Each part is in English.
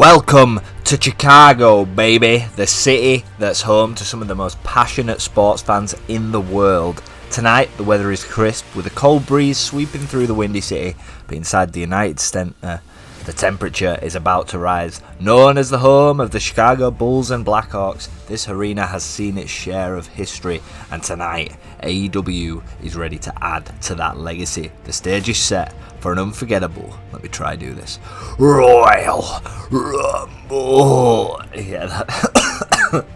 Welcome to Chicago, baby, the city that's home to some of the most passionate sports fans in the world. Tonight, the weather is crisp with a cold breeze sweeping through the windy city, but inside the United Center, the temperature is about to rise. Known as the home of the Chicago Bulls and Blackhawks, this arena has seen its share of history, and tonight, AEW is ready to add to that legacy. The stage is set for an unforgettable, let me try do this, Royal Rumble. Yeah, that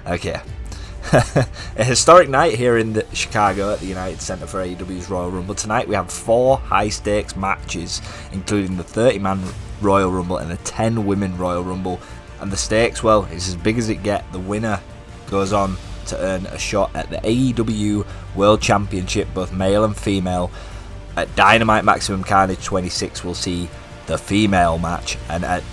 okay. A historic night here in Chicago at the United Center for AEW's Royal Rumble. Tonight we have 4 high-stakes matches, including the 30-man Royal Rumble and the 10-women Royal Rumble. And the stakes, well, it's as big as it gets. The winner goes on to earn a shot at the AEW World Championship, both male and female. At Dynamite Maximum Carnage 26, we'll see the female match, and at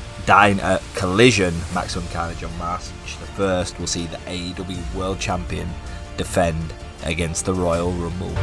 Collision Maximum Carnage on March the 1st, we'll see the AEW World Champion defend against the Royal Rumble.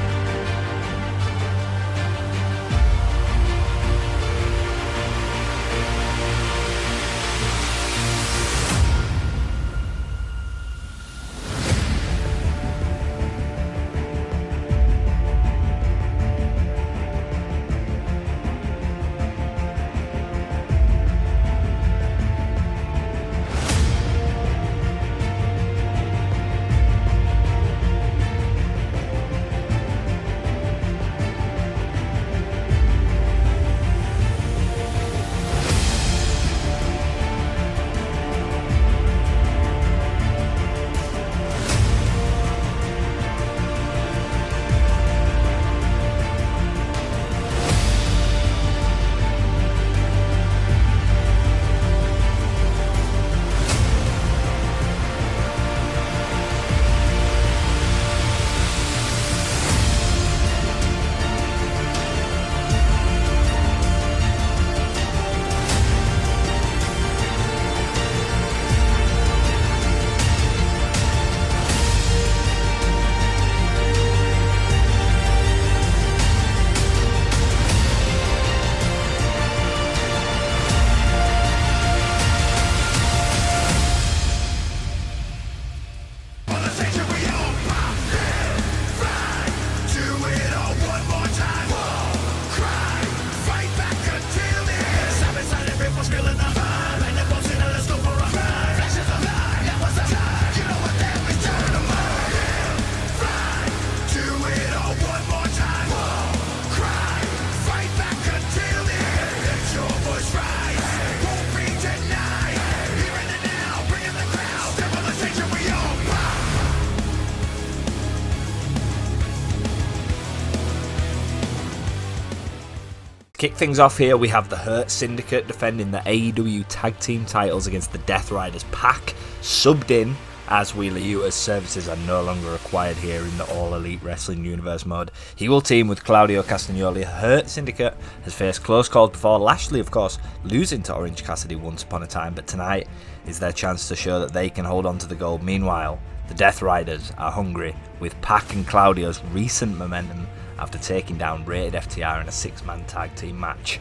Kick things off here, we have the Hurt Syndicate defending the AEW Tag Team titles against the Deathriders. Pac subbed in as Wheeler Yuta's services are no longer required here in the All Elite Wrestling Universe mode. He will team with Claudio Castagnoli. Hurt Syndicate has faced close calls before, Lashley of course losing to Orange Cassidy once upon a time, but tonight is their chance to show that they can hold on to the gold. Meanwhile, the Deathriders are hungry with Pac and Claudio's recent momentum after taking down Rated FTR in a 6-man tag team match.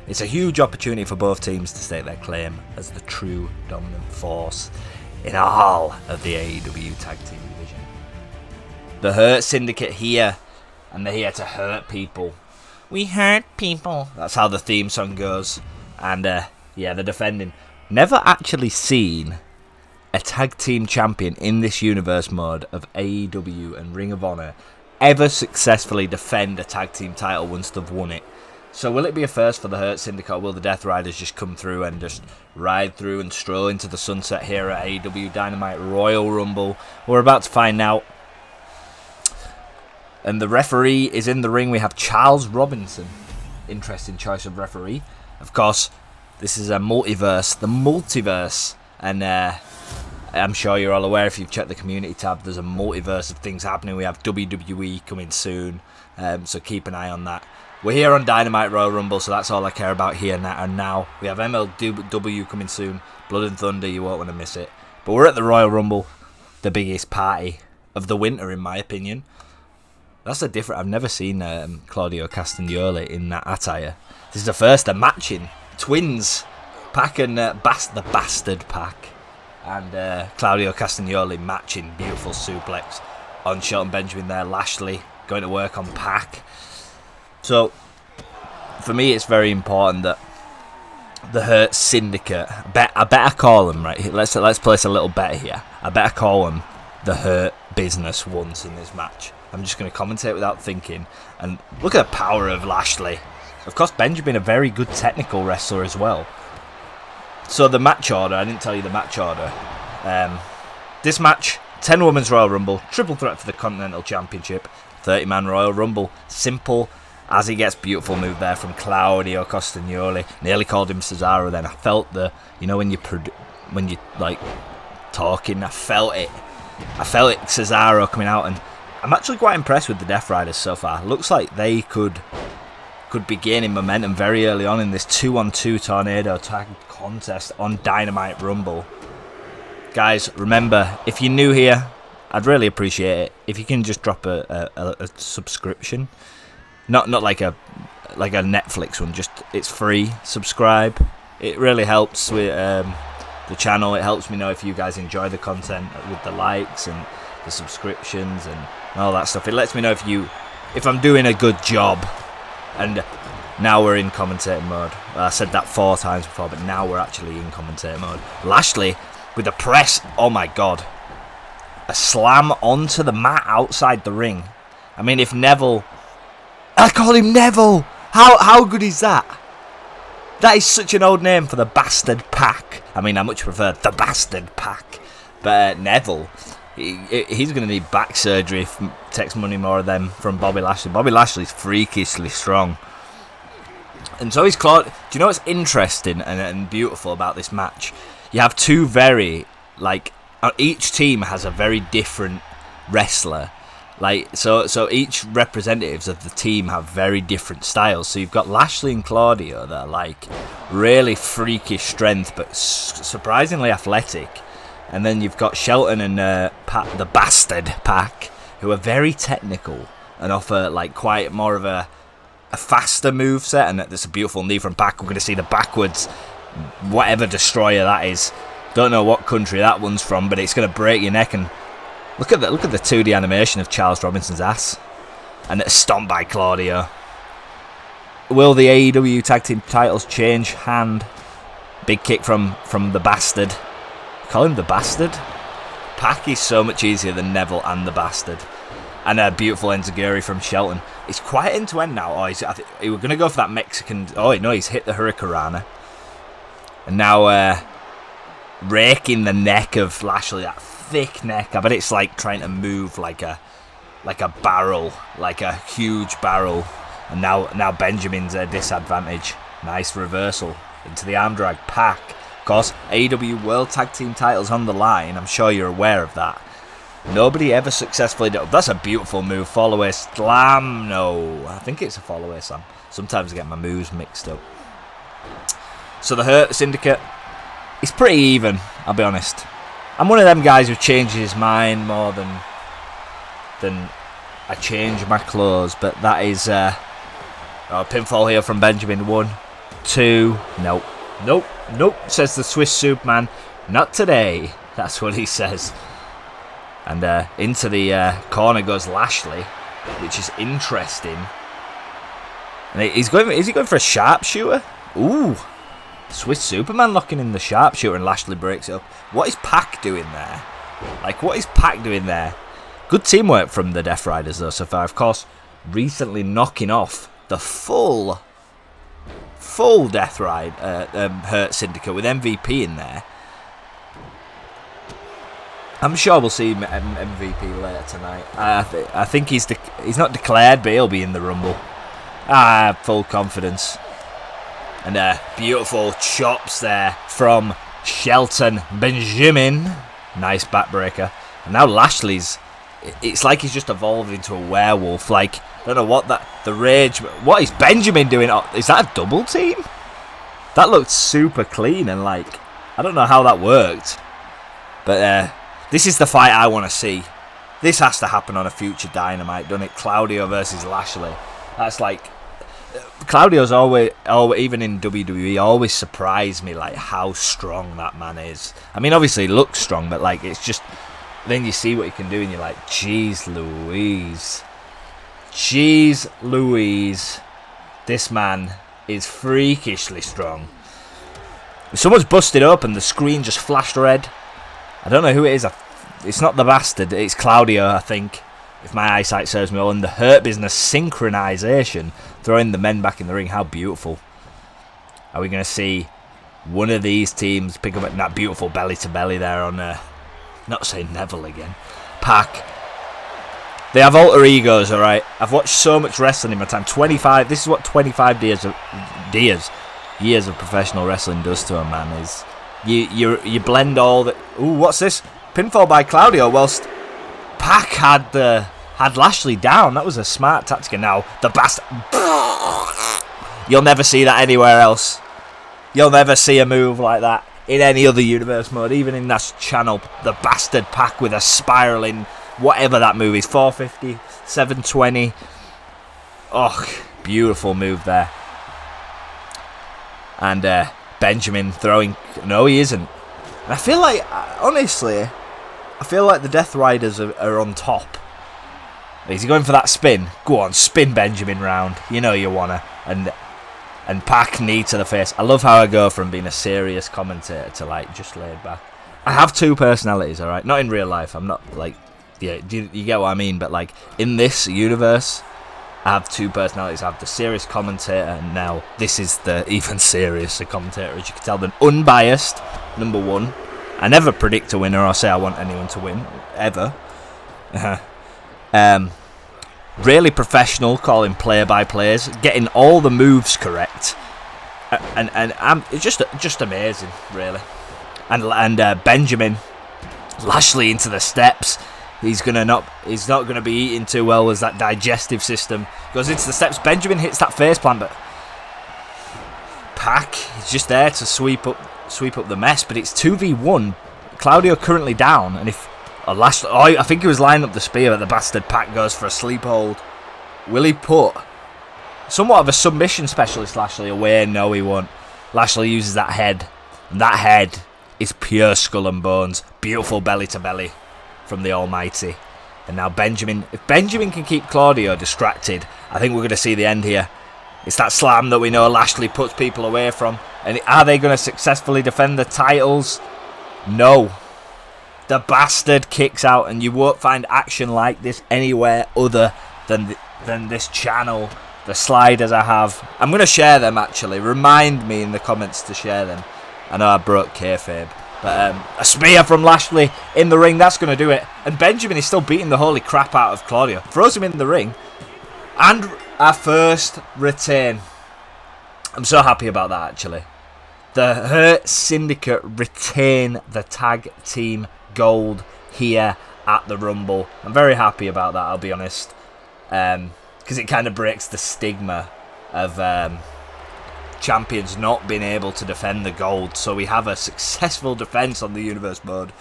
It's a huge opportunity for both teams to stake their claim as the true dominant force in all of the AEW tag team division. The Hurt Syndicate here, and they're here to hurt people. We hurt people. That's how the theme song goes. And yeah, they're defending. Never actually seen a tag team champion in this universe mode of AEW and Ring of Honor ever successfully defend a tag team title once they've won it. So will it be a first for the Hurt Syndicate, or will the Deathriders just come through and just ride through and stroll into the sunset here at AEW Dynamite Royal Rumble? We're about to find out. And the referee is in the ring. We have Charles Robinson. Interesting choice of referee. Of course, this is a multiverse. The multiverse. And I'm sure you're all aware, if you've checked the community tab, there's a multiverse of things happening. We have WWE coming soon, so keep an eye on that. We're here on Dynamite Royal Rumble, so that's all I care about here and now. We have MLW coming soon, Blood and Thunder, you won't want to miss it. But we're at the Royal Rumble, the biggest party of the winter, in my opinion. That's a different... I've never seen Claudio Castagnoli in that attire. This is the first, they're matching. Twins. Pac and the bastard Pac and Claudio Castagnoli matching, beautiful suplex on Shelton Benjamin there. Lashley going to work on Pac. So for me, it's very important that the Hurt Syndicate, I better call them, right? Let's place a little bet here. I better call them the Hurt Business once in this match. I'm just going to commentate without thinking. And look at the power of Lashley. Of course, Benjamin, a very good technical wrestler as well. So the match order, I didn't tell you the match order. This match, 10 Women's Royal Rumble, triple threat for the Continental Championship, 30-man Royal Rumble. Simple as he gets, beautiful move there from Claudio Castagnoli. Nearly called him Cesaro then. I felt when you like talking, I felt it. Cesaro coming out, and I'm actually quite impressed with the Deathriders so far. Looks like they could be gaining momentum very early on in this 2-on-2 tornado tag contest on Dynamite Rumble. Guys, remember, if you're new here, I'd really appreciate it if you can just drop a subscription. Not like a Netflix one, just it's free. Subscribe. It really helps with the channel. It helps me know if you guys enjoy the content with the likes and the subscriptions and all that stuff. It lets me know if I'm doing a good job. And now we're in commentator mode. Well, I said that 4 times before, but now we're actually in commentator mode. Lashley with a press. Oh my god. A slam onto the mat outside the ring. I mean, if Neville... I call him Neville! How good is that? That is such an old name for the bastard Pac. I mean, I much prefer the bastard Pac. But Neville... He's going to need back surgery if it takes money more of them from Bobby Lashley. Bobby Lashley's freakishly strong. And so is Claude. Do you know what's interesting and beautiful about this match? You have two very, each team has a very different wrestler. So each representatives of the team have very different styles. So you've got Lashley and Claudio that are really freakish strength, but surprisingly athletic. And then you've got Shelton and Pat, the bastard Pac, who are very technical and offer quite more of a faster moveset. And that's a beautiful knee from Pac. We're going to see the backwards, whatever destroyer that is. Don't know what country that one's from, but it's going to break your neck. And look at the 2D animation of Charles Robinson's ass, and it's stomped by Claudio. Will the AEW Tag Team titles change hand? Big kick from the bastard. Call him the bastard. Pac is so much easier than Neville and the bastard. And a beautiful enziguri from Shelton. It's quite end to end now. I think we're going to go for that Mexican. Oh no, he's hit the Hurricanrana. And now raking the neck of Lashley. That thick neck. I bet it's trying to move like a barrel, like a huge barrel. And now Benjamin's a disadvantage. Nice reversal into the arm drag. Pac. Of course, AEW World Tag Team titles on the line. I'm sure you're aware of that. Nobody ever successfully did. That's a beautiful move. Follow-away slam. No, I think it's a follow-away slam. Sometimes I get my moves mixed up. So the Hurt Syndicate, it's pretty even, I'll be honest. I'm one of them guys who changes his mind more than I change my clothes. But that is pinfall here from Benjamin. 1, 2, nope. Nope, says the Swiss Superman. Not today. That's what he says. And into the corner goes Lashley, which is interesting. And is he going for a sharpshooter? Ooh. Swiss Superman locking in the sharpshooter, and Lashley breaks it up. What is Pac doing there? What is Pac doing there? Good teamwork from the Deathriders, though, so far. Of course, recently knocking off the full Hurt Syndicate with MVP in there. I'm sure we'll see MVP later tonight. I think he's not declared, but he'll be in the Rumble. Full confidence. And beautiful chops there from Shelton Benjamin. Nice backbreaker. And now Lashley's... It's like he's just evolved into a werewolf. I don't know what the rage... What is Benjamin doing? Is that a double team? That looked super clean and I don't know how that worked. But this is the fight I want to see. This has to happen on a future Dynamite, doesn't it? Claudio versus Lashley. That's Claudio's always, even in WWE, always surprised me, like, how strong that man is. I mean, obviously he looks strong, but, like, it's just, then you see what he can do and you're like, jeez Louise. Jeez Louise. This man is freakishly strong. Someone's busted open, the screen just flashed red. I don't know who it is. It's not the bastard, it's Claudio, I think, if my eyesight serves me well. And the Hurt Business synchronization, throwing the men back in the ring. How beautiful. Are we going to see one of these teams pick up that beautiful belly to belly there on, not saying Neville again, Pac? They have alter egos, alright? I've watched so much wrestling in my time. 25, this is what 25 years of professional wrestling does to a man. Is you blend all the... Ooh, what's this? Pinfall by Claudio, whilst Pac had Lashley down. That was a smart tactic. And now the bastard... You'll never see that anywhere else. You'll never see a move like that in any other universe mode, even in that channel. The bastard Pac with a spiraling, whatever that move is, 450, 720. Oh, beautiful move there. And Benjamin throwing... No, he isn't. And I feel like, honestly, I feel like the Deathriders are on top. Is he going for that spin? Go on, spin Benjamin round. You know you wanna. And Pac knee to the face. I love how I go from being a serious commentator to, like, just laid back. I have two personalities, alright? Not in real life. I'm not, like... Yeah, you get what I mean? But, like, in this universe, I have two personalities. I have the serious commentator, and now this is the even seriouser commentator. As you can tell, the unbiased, number one. I never predict a winner or say I want anyone to win, ever. Really professional, calling play-by-plays, getting all the moves correct, and it's just amazing, really. And Benjamin Lashley into the steps. He's not gonna be eating too well as that digestive system goes into the steps. Benjamin hits that faceplant, but Pac is just there to sweep up the mess. But it's 2v1. Claudio currently down, and if I think he was lining up the spear, but the bastard Pac goes for a sleep hold. Will he put somewhat of a submission specialist Lashley away? No, he won't. Lashley uses that head, and that head is pure skull and bones. Beautiful belly to belly from the Almighty. And now Benjamin. If Benjamin can keep Claudio distracted, I think we're going to see the end here. It's that slam that we know Lashley puts people away from. And are they going to successfully defend the titles? No. The bastard kicks out, and you won't find action like this anywhere other than this channel. The sliders I have. I'm going to share them, actually. Remind me in the comments to share them. I know I broke kayfabe. But a spear from Lashley in the ring, that's going to do it. And Benjamin is still beating the holy crap out of Claudio. Throws him in the ring. And our first retain. I'm so happy about that, actually. The Hurt Syndicate retain the tag team gold here at the Rumble. I'm very happy about that, I'll be honest. Because it kind of breaks the stigma of... champions not being able to defend the gold, so we have a successful defense on the universe mode.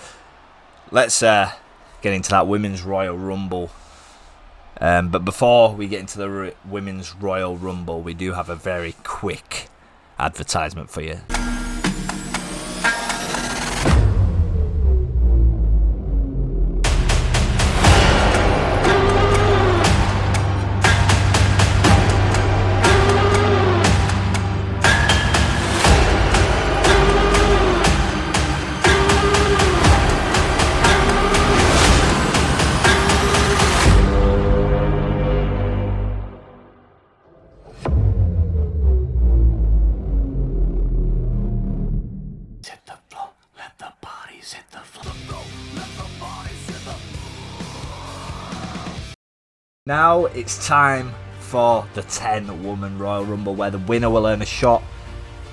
Let's get into that Women's Royal Rumble. But before we get into the Women's Royal Rumble, we do have a very quick advertisement for you. Now it's time for the 10-woman Royal Rumble, where the winner will earn a shot,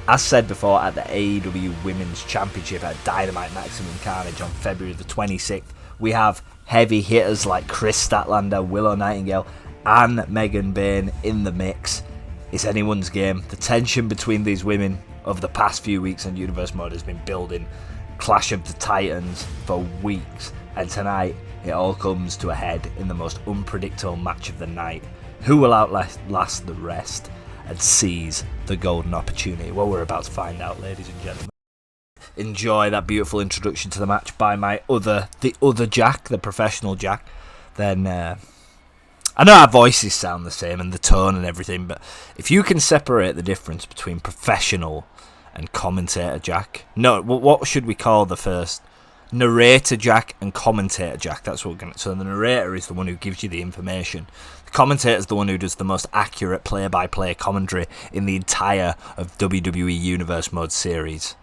as said before, at the AEW Women's Championship at Dynamite Maximum Carnage on February the 26th. We have heavy hitters like Chris Statlander, Willow Nightingale, and Megan Bayne in the mix. It's anyone's game. The tension between these women over the past few weeks on Universe Mode has been building. Clash of the Titans for weeks, and tonight it all comes to a head in the most unpredictable match of the night. Who will outlast the rest? and seize the golden opportunity? Well, we're about to find out, ladies and gentlemen. Enjoy that beautiful introduction to the match by the other Jack, the professional Jack. Then I know our voices sound the same and the tone and everything, but if you can separate the difference between professional and commentator Jack, no, what should we call the first? Narrator Jack and commentator Jack. That's what we're going to. So the narrator is the one who gives you the information. The commentator is the one who does the most accurate play-by-play commentary in the entire of WWE Universe Mode series.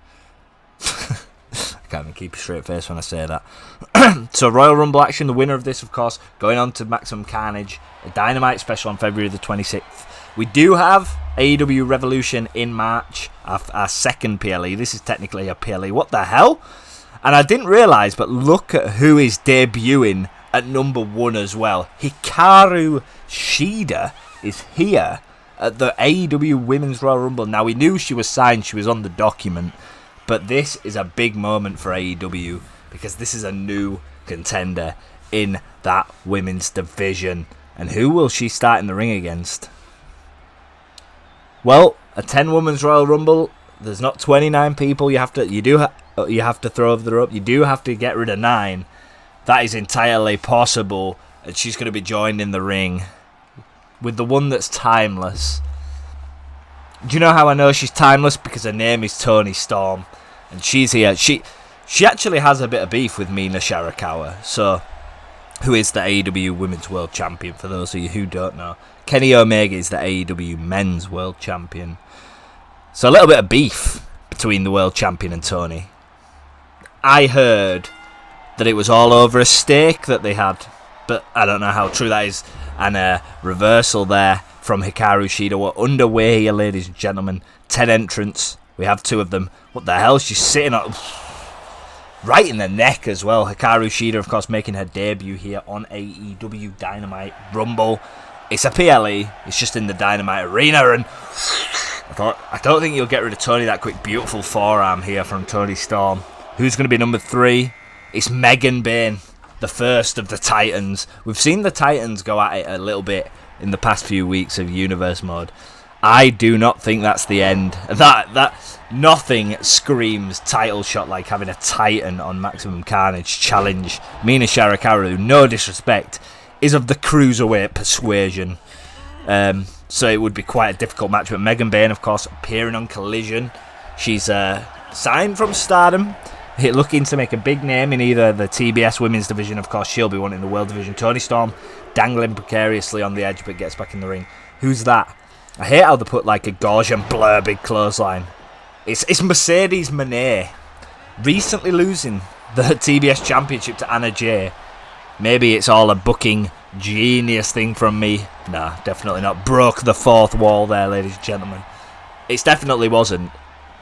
I can't even keep a straight face when I say that. So Royal Rumble action, the winner of this, of course, going on to Maximum Carnage, a Dynamite special on February the 26th. We do have AEW Revolution in March, our second PLE. This is technically a PLE. What the hell? And I didn't realise, but look at who is debuting at number 1 as well. Hikaru Shida is here at the AEW Women's Royal Rumble. Now, we knew she was signed, she was on the document. But this is a big moment for AEW because this is a new contender in that women's division. And who will she start in the ring against? Well, a 10-women's Royal Rumble. There's not 29 people. You have to throw over the rope. You do have to get rid of 9. That is entirely possible. And she's going to be joined in the ring with the one that's timeless. Do you know how I know she's timeless? Because her name is Toni Storm, and she's here. She actually has a bit of beef with Mina Shirakawa, so who is the AEW Women's World Champion, for those of you who don't know. Kenny Omega is the AEW Men's World Champion. So a little bit of beef between the World Champion and Toni. I heard that it was all over a steak that they had, but I don't know how true that is. And a reversal there from Hikaru Shida. We're underway here, ladies and gentlemen. 10 entrants. We have 2 of them. What the hell? She's sitting on... right in the neck as well. Hikaru Shida, of course, making her debut here on AEW Dynamite Rumble. It's a PLE. It's just in the Dynamite Arena. And I don't think you'll get rid of Toni that quick. Beautiful forearm here from Toni Storm. Who's going to be number 3? It's Megan Bayne, the first of the Titans. We've seen the Titans go at it a little bit in the past few weeks of Universe Mode. I do not think that's the end. That nothing screams title shot like having a Titan on Maximum Carnage challenge Mina Shirakawa, who, no disrespect, is of the cruiserweight persuasion. So it would be quite a difficult match. But Megan Bayne, of course, appearing on Collision. She's signed from Stardom, looking to make a big name in either the TBS Women's Division. Of course, she'll be wanting the World Division. Toni Storm dangling precariously on the edge, but gets back in the ring. Who's that? I hate how they put like a gauge and blur big clothesline. It's Mercedes Moné recently losing the TBS Championship to Anna Jay. Maybe it's all a booking genius thing from me. Nah, definitely not. Broke the 4th wall there, ladies and gentlemen. It definitely wasn't.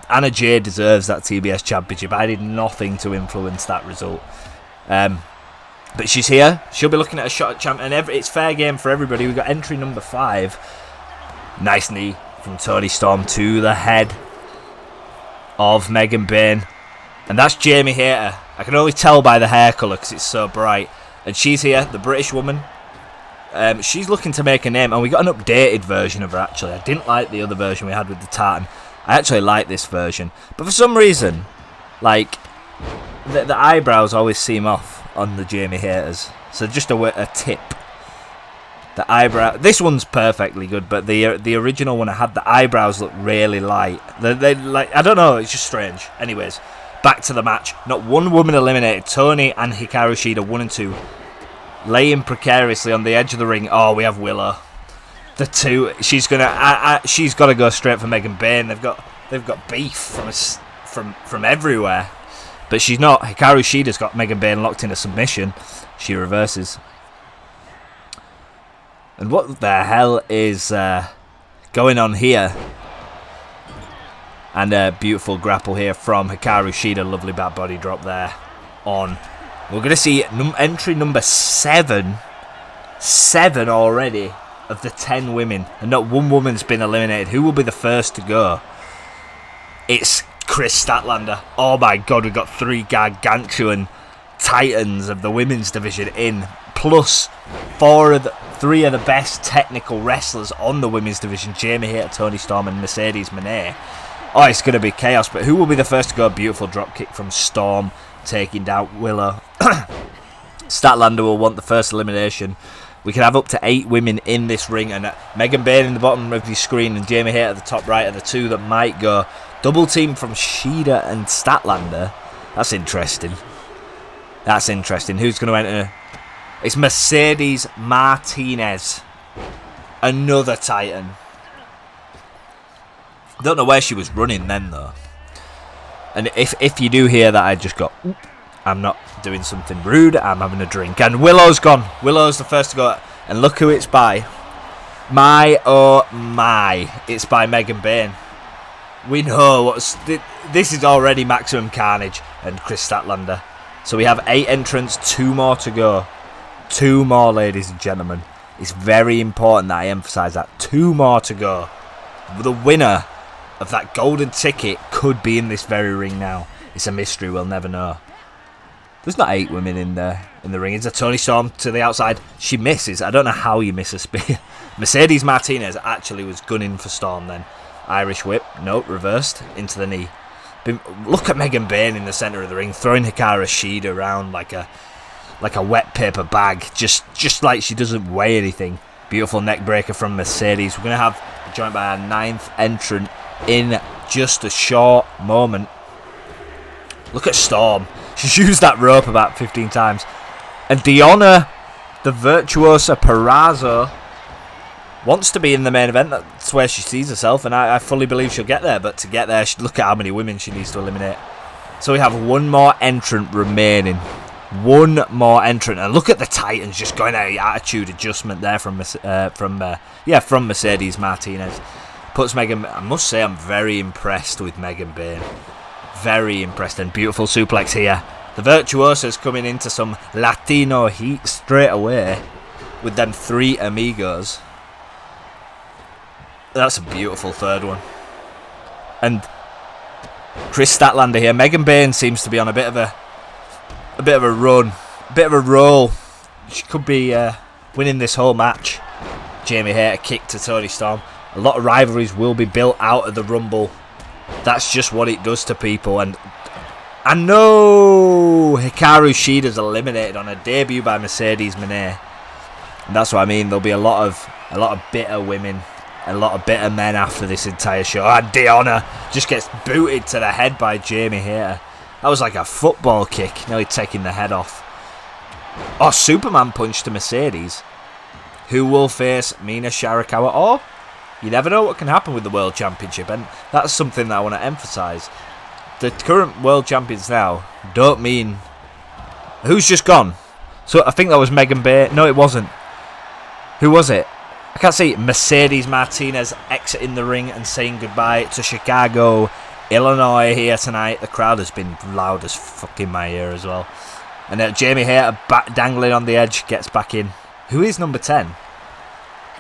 Anna Jay deserves that TBS Championship. I did nothing to influence that result. But she's here. She'll be looking at a shot at champ, and it's fair game for everybody. We've got entry number 5. Nice knee from Toni Storm to the head of Megan Bayne. And that's Jamie Hayter. I can only tell by the hair colour because it's so bright. And she's here, the British woman. She's looking to make a name, and we got an updated version of her, actually. I didn't like the other version we had with the tartan. I actually like this version. But for some reason, like, the eyebrows always seem off on the Jamie Hayters. So just a tip. The eyebrow. This one's perfectly good, but the original one I had, the eyebrows look really light. They like, I don't know, it's just strange. Anyways, back to the match. Not one woman eliminated. Toni and Hikaru Shida, 1 and 2, laying precariously on the edge of the ring. Oh, we have Willow. The 2. She's got to go straight for Megan Bayne. They've got beef from everywhere. But she's not. Hikaru Shida's got Megan Bayne locked in a submission. She reverses. And what the hell is going on here? And a beautiful grapple here from Hikaru Shida. Lovely back body drop there on. We're going to see entry number 7. 7 already of the 10 women. And not one woman's been eliminated. Who will be the first to go? It's Chris Statlander. Oh my god, we've got 3 gargantuan titans of the women's division in. Plus 4 three of the best technical wrestlers on the women's division, Jamie Hayter, Toni Storm and Mercedes Moné. Oh, it's going to be chaos, but who will be the first to go? Beautiful dropkick from Storm, taking down Willow. Statlander will want the first elimination. We can have up to 8 women in this ring, and Megan Bain in the bottom of the screen and Jamie Hayter at the top right are the two that might go. Double team from Shida and Statlander. That's interesting. That's interesting. Who's going to enter? It's Mercedes Martinez. Another Titan. Don't know where she was running then, though. And if you do hear that, I just got... I'm not doing something rude. I'm having a drink. And Willow's gone. Willow's the first to go. And look who it's by. My, oh my. It's by Megan Bain. We know what's... This is already Maximum Carnage and Chris Statlander. So we have 8 entrants, 2 more to go. 2 more, ladies and gentlemen. It's very important that I emphasise that. 2 more to go. The winner of that golden ticket could be in this very ring now. It's a mystery, we'll never know. There's not 8 women in the ring. It's a Toni Storm to the outside. She misses. I don't know how you miss a spear. Mercedes Martinez actually was gunning for Storm then. Irish whip. Nope, reversed into the knee. Look at Megan Bain in the centre of the ring, throwing Hikaru Shida around like a wet paper bag, just like she doesn't weigh anything. Beautiful neck breaker from Mercedes. We're going to have joined by our 9th entrant in just a short moment. Look at Storm. She's used that rope about 15 times. And Deonna, the Virtuosa Perazzo, wants to be in the main event. That's where she sees herself, and I fully believe she'll get there. But to get there, look at how many women she needs to eliminate. So we have 1 more entrant remaining. 1 more entrant, and look at the Titans just going at attitude adjustment there from Mercedes Martinez. Puts Megan. I must say, I'm very impressed with Megan Bain. Very impressed, and beautiful suplex here. The Virtuosos coming into some Latino heat straight away with them 3 amigos. That's a beautiful third one. And Chris Statlander here. Megan Bain seems to be on a bit of a run, a bit of a roll. She could be winning this whole match. Jamie Hayter kick to Toni Storm. A lot of rivalries will be built out of the Rumble. That's just what it does to people. And I know Hikaru Shida's eliminated on a debut by Mercedes Moné. And that's what I mean. There'll be a lot of bitter women, a lot of bitter men after this entire show. And Deonna just gets booted to the head by Jamie Hayter. That was like a football kick, nearly taking the head off. Oh, Superman punch to Mercedes. Who will face Mina Shirakawa? Or you never know what can happen with the World Championship, and that's something that I want to emphasise. The current World Champions now don't mean... Who's just gone? So I think that was Megan Bain. No, it wasn't. Who was it? I can't see. Mercedes Martinez exiting the ring and saying goodbye to Chicago, Illinois here tonight. The crowd has been loud as fuck in my ear as well. And Jamie Hayter dangling on the edge gets back in. Who is number 10?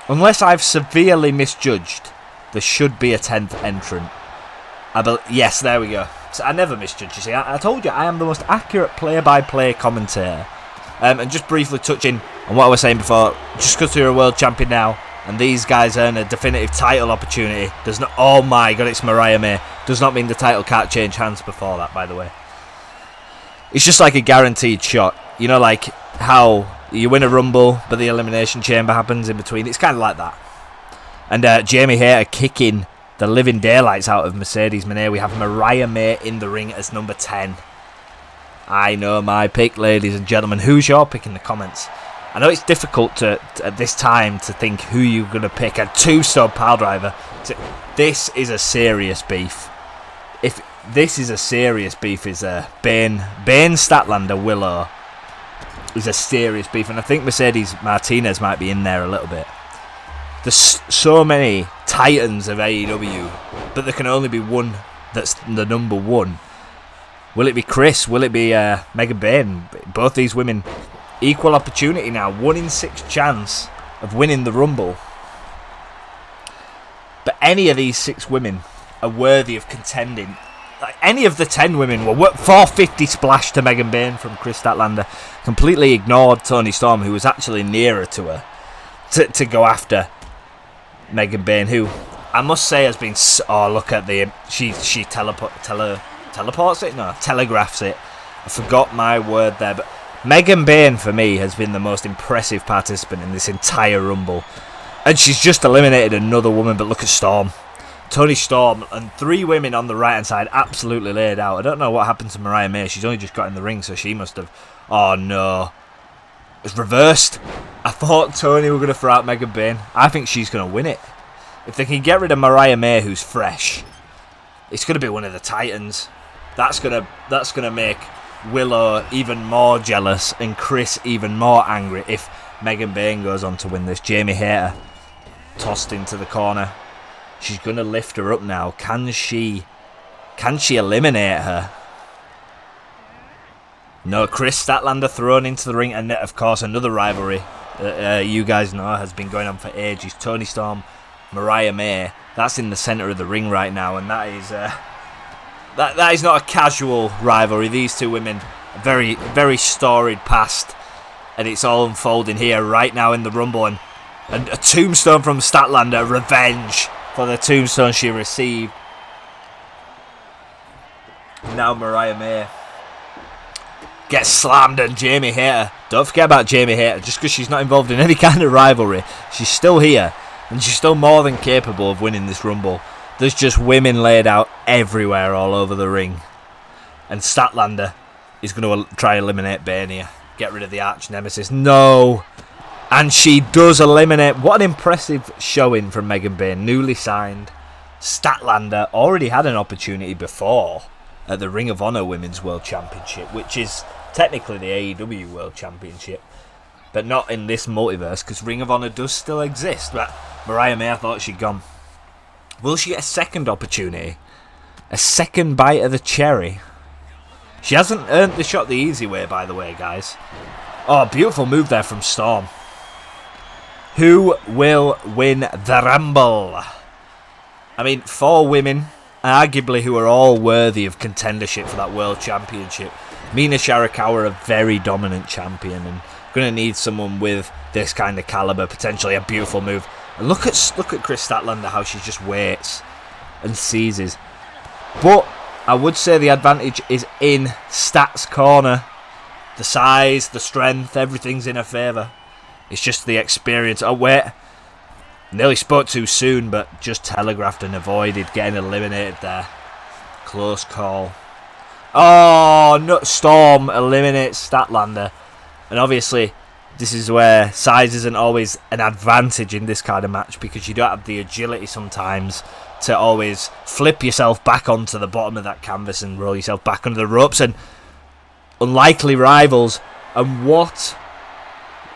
Unless I've severely misjudged, there should be a 10th entrant. Yes, there we go. So I never misjudge, you see. I told you I am the most accurate play-by-play commentator. And just briefly touching on what I was saying before, just because you're a world champion now, and these guys earn a definitive title opportunity, does not... Oh my god, it's Mariah May. Does not mean the title can't change hands before that, by the way. It's just like a guaranteed shot. You know, like how you win a Rumble, but the Elimination Chamber happens in between. It's kind of like that. And Jamie Hayter kicking the living daylights out of Mercedes Moné. We have Mariah May in the ring as number 10. I know my pick, ladies and gentlemen. Who's your pick in the comments? I know it's difficult at this time to think who you're going to pick. A 2-star pile driver. This is a serious beef. If this is a serious beef, is Bain Statlander Willow is a serious beef, and I think Mercedes Martinez might be in there a little bit. There's so many titans of AEW, but there can only be one that's the number 1. Will it be Chris? Will it be Megan Bain? Both these women, equal opportunity now. 1 in 6 chance of winning the Rumble. But any of these 6 women are worthy of contending. Like any of the 10 women were 450 splash to Megan Bain from Chris Statlander. Completely ignored Toni Storm, who was actually nearer to her. to go after Megan Bayne, who I must say has been... Oh, look at the... She teleports it? No, telegraphs it. I forgot my word there, but Megan Bayne, for me, has been the most impressive participant in this entire Rumble. And she's just eliminated another woman, but look at Storm. Toni Storm and 3 women on the right-hand side absolutely laid out. I don't know what happened to Mariah May. She's only just got in the ring, so she must have... Oh, no. It's reversed. I thought Toni were going to throw out Megan Bayne. I think she's going to win it. If they can get rid of Mariah May, who's fresh, it's going to be one of the Titans. That's going to make Willow even more jealous and Chris even more angry if Megan Bayne goes on to win this. Jamie Hayter tossed into the corner. She's going to lift her up now. Can she eliminate her? No, Chris Statlander thrown into the ring. And, of course, another rivalry you guys know has been going on for ages. Toni Storm, Mariah May. That's in the centre of the ring right now. And that is that is not a casual rivalry. These two women, a very, very storied past. And it's all unfolding here right now in the Rumble. And a tombstone from Statlander. Revenge for the tombstone she received. Now Mariah May gets slammed, and Jamie Hayter. Don't forget about Jamie Hayter. Just because she's not involved in any kind of rivalry, she's still here, and she's still more than capable of winning this Rumble. There's just women laid out everywhere all over the ring. And Statlander is going to try to eliminate Bayne here. Get rid of the arch nemesis. No! And she does eliminate. What an impressive showing from Megan Bayne. Newly signed. Statlander already had an opportunity before at the Ring of Honor Women's World Championship, which is technically the AEW World Championship, but not in this multiverse, because Ring of Honor does still exist. But Mariah May, I thought she'd gone. Will she get a second opportunity? A second bite of the cherry? She hasn't earned the shot the easy way, by the way, guys. Oh, beautiful move there from Storm. Who will win the Rumble? I mean, 4 women, arguably, who are all worthy of contendership for that World Championship. Mina Sharakawa, a very dominant champion, and going to need someone with this kind of caliber, potentially a beautiful move. And look at Chris Statlander, how she just waits and seizes. But I would say the advantage is in Stat's corner. The size, the strength, everything's in her favour. It's just the experience. Oh, wait. Nearly spoke too soon, but just telegraphed and avoided getting eliminated there. Close call. Oh, no. Storm eliminates Statlander. And obviously, this is where size isn't always an advantage in this kind of match, because you don't have the agility sometimes to always flip yourself back onto the bottom of that canvas and roll yourself back under the ropes. And unlikely rivals. And what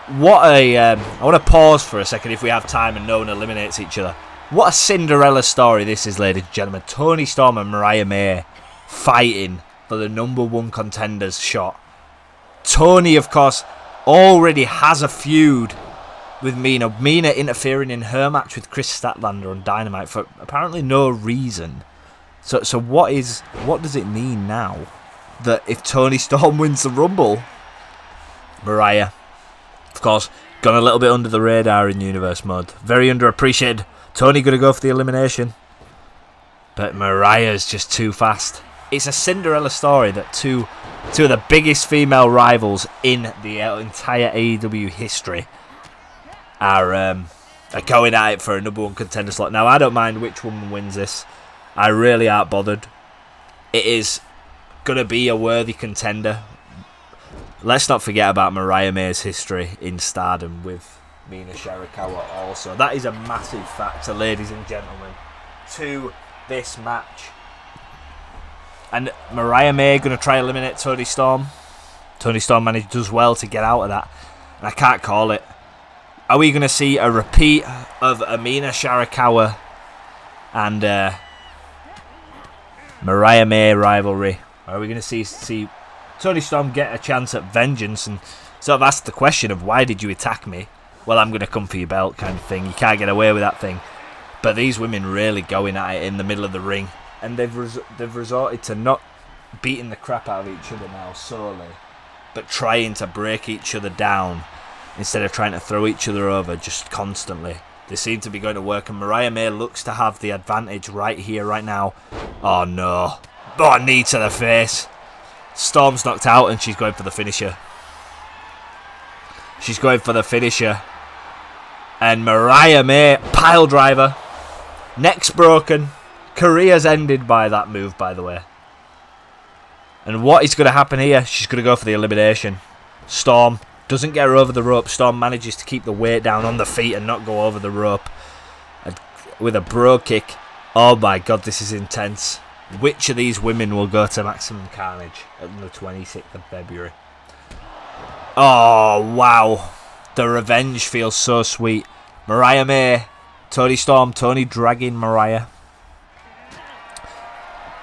I want to pause for a second if we have time and no one eliminates each other. What a Cinderella story this is, ladies and gentlemen. Toni Storm and Mariah May fighting for the #1 contenders shot. Toni, of course, already has a feud with Mina. Mina interfering in her match with Chris Statlander on Dynamite for apparently no reason. So what does it mean now that if Toni Storm wins the Rumble, Mariah, of course, gone a little bit under the radar in Universe mode. Very underappreciated. Toni going to go for the elimination. But Mariah's just too fast. It's a Cinderella story that two of the biggest female rivals in the entire AEW history are going at it for a #1 contender slot. Now, I don't mind which woman wins this. I really aren't bothered. It is going to be a worthy contender. Let's not forget about Mariah May's history in stardom with Mina Sharakawa also. That is a massive factor, ladies and gentlemen, to this match. And Mariah May going to try to eliminate Toni Storm. Toni Storm does well to get out of that. And I can't call it. Are we going to see a repeat of Mina Sharakawa and Mariah May rivalry? Or are we going to see Toni Storm get a chance at vengeance and sort of ask the question of, why did you attack me? Well, I'm going to come for your belt kind of thing. You can't get away with that thing. But these women really going at it in the middle of the ring. And they've resorted to not beating the crap out of each other now solely, but trying to break each other down instead of trying to throw each other over just constantly. They seem to be going to work, and Mariah May looks to have the advantage right here, right now. Oh no. Oh, knee to the face. Storm's knocked out and she's going for the finisher. She's going for the finisher. And Mariah May, pile driver. Neck's broken. Career's ended by that move, by the way. And what is going to happen here? She's going to go for the elimination. Storm doesn't get her over the rope. Storm manages to keep the weight down on the feet and not go over the rope. And with a bro kick. Oh my god, this is intense. Which of these women will go to Maximum Carnage on the 26th of February? Oh, wow. The revenge feels so sweet. Mariah May, Toni Storm, Toni dragging Mariah.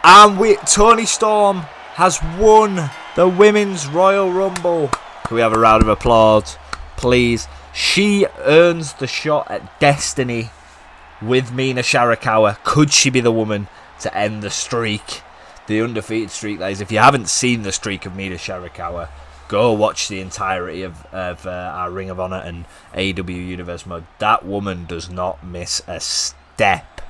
And Toni Storm has won the Women's Royal Rumble. Can we have a round of applause, please? She earns the shot at Destiny with Mina Shirakawa. Could she be the woman to end the streak? The undefeated streak, that is. If you haven't seen the streak of Mina Shirakawa, go watch the entirety of our Ring of Honor and AEW Universe mode. That woman does not miss a step.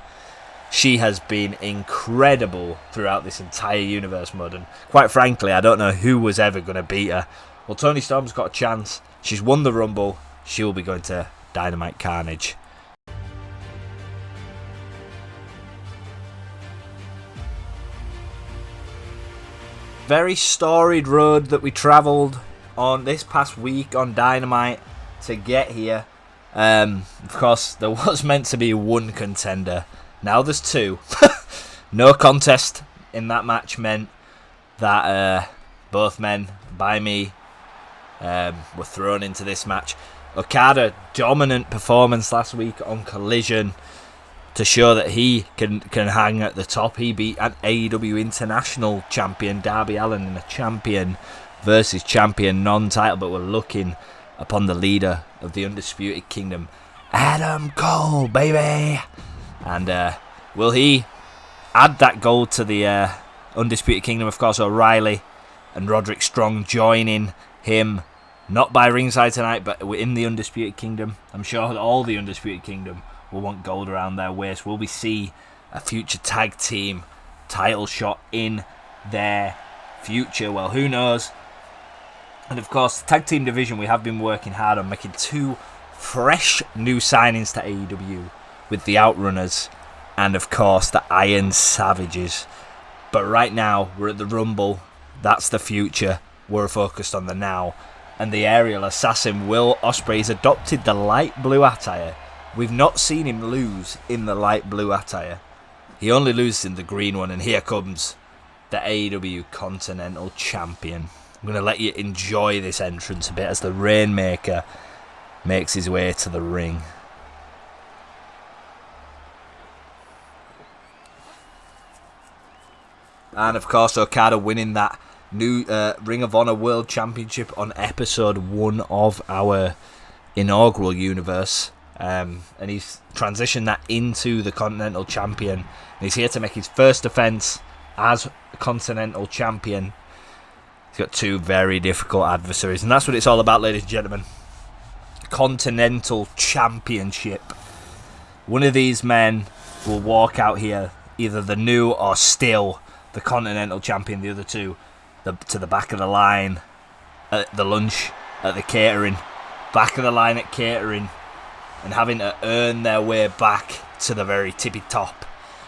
She has been incredible throughout this entire Universe mode, and quite frankly, I don't know who was ever going to beat her. Well, Toni Storm's got a chance. She's won the Rumble. She will be going to Dynamite Carnage. Very storied road that we travelled on this past week on Dynamite to get here. Of course, there was meant to be one contender. Now there's two. No contest in that match meant that both men, by me, were thrown into this match. Okada, dominant performance last week on Collision to show that he can hang at the top. He beat an AEW International Champion, Darby Allin, in a champion versus champion non-title, but we're looking upon the leader of the Undisputed Kingdom, Adam Cole, baby! And will he add that gold to the Undisputed Kingdom? Of course, O'Reilly and Roderick Strong joining him, not by ringside tonight, but in the Undisputed Kingdom. I'm sure all the Undisputed Kingdom will want gold around their waist. Will we see a future tag team title shot in their future? Well, who knows? And of course, the tag team division, we have been working hard on making two fresh new signings to AEW with the Outrunners and of course the Iron Savages. But right now we're at the Rumble. That's the future. We're focused on the now. And the aerial assassin Will Ospreay has adopted the light blue attire. We've not seen him lose in the light blue attire. He only loses in the green one, and here comes the AEW Continental Champion. I'm going to let you enjoy this entrance a bit as the Rainmaker makes his way to the ring. And of course, Okada winning that new Ring of Honor World Championship on episode 1 of our inaugural universe. And he's transitioned that into the Continental Champion. And he's here to make his first defense as Continental Champion. He's got two very difficult adversaries, and that's what it's all about, ladies and gentlemen. Continental Championship. One of these men will walk out here either the new or still the Continental Champion. The other two to the back of the line at the lunch, at the catering, back of the line at catering, and having to earn their way back to the very tippy top.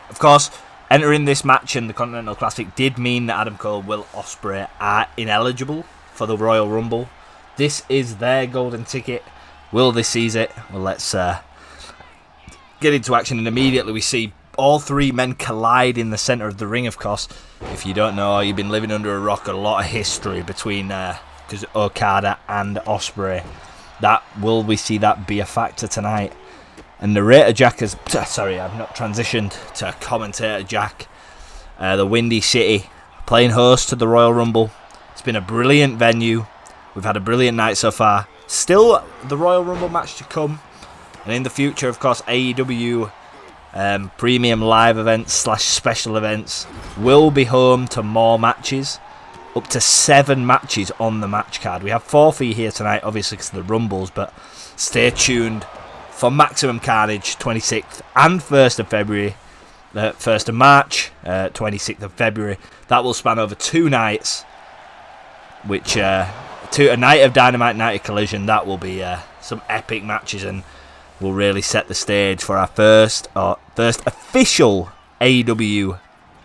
Of course, entering this match in the Continental Classic did mean that Adam Cole, Will Ospreay are ineligible for the Royal Rumble. This is their golden ticket. Will they seize it? Well, let's get into action, and immediately we see all three men collide in the centre of the ring. Of course, if you don't know, you've been living under a rock, a lot of history between Okada and Ospreay. Will we see that be a factor tonight? And narrator Jack has... Sorry, I've not transitioned to commentator Jack. The Windy City, playing host to the Royal Rumble. It's been a brilliant venue. We've had a brilliant night so far. Still the Royal Rumble match to come. And in the future, of course, AEW premium live events / special events will be home to more matches. up to 7 matches on the match card. We have 4 for you here tonight, obviously because of the Rumbles, but stay tuned for Maximum Carnage, 26th and 1st of February. 1st of March, 26th of February. That will span over 2 nights, which a night of Dynamite, night of Collision. That will be some epic matches and will really set the stage for our first official AEW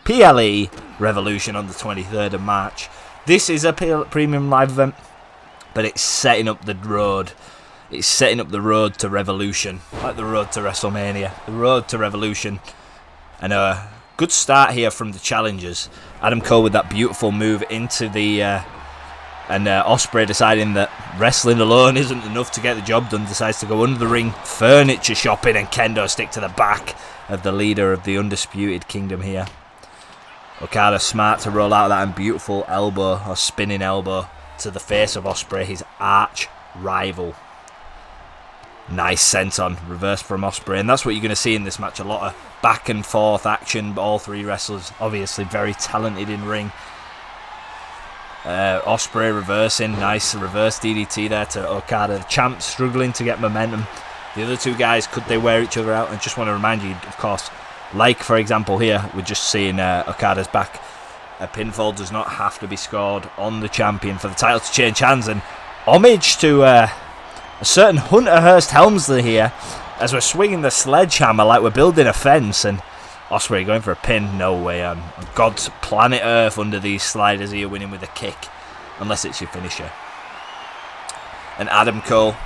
PLE Revolution on the 23rd of March. This is a premium live event, but it's setting up the road. It's setting up the road to Revolution, like the road to WrestleMania, the road to Revolution. And a good start here from the challengers. Adam Cole with that beautiful move into the... and Ospreay deciding that wrestling alone isn't enough to get the job done. Decides to go under the ring, furniture shopping, and kendo stick to the back of the leader of the Undisputed Kingdom here. Okada smart to roll out that and beautiful elbow, or spinning elbow, to the face of Ospreay, his arch rival. Nice senton reverse from Ospreay, and that's what you're going to see in this match. A lot of back and forth action. All 3 wrestlers obviously very talented in ring. Ospreay reversing, nice reverse DDT there to Okada. The champ struggling to get momentum. The other 2 guys, could they wear each other out? And just want to remind you, of course, like for example here, we're just seeing Okada's back. A pinfall does not have to be scored on the champion for the title to change hands. And homage to a certain Hunter Hearst Helmsley here, as we're swinging the sledgehammer like we're building a fence, and Ospreay going for a pin. No way on God's planet Earth under these sliders here, winning with a kick, unless it's your finisher. And Adam Cole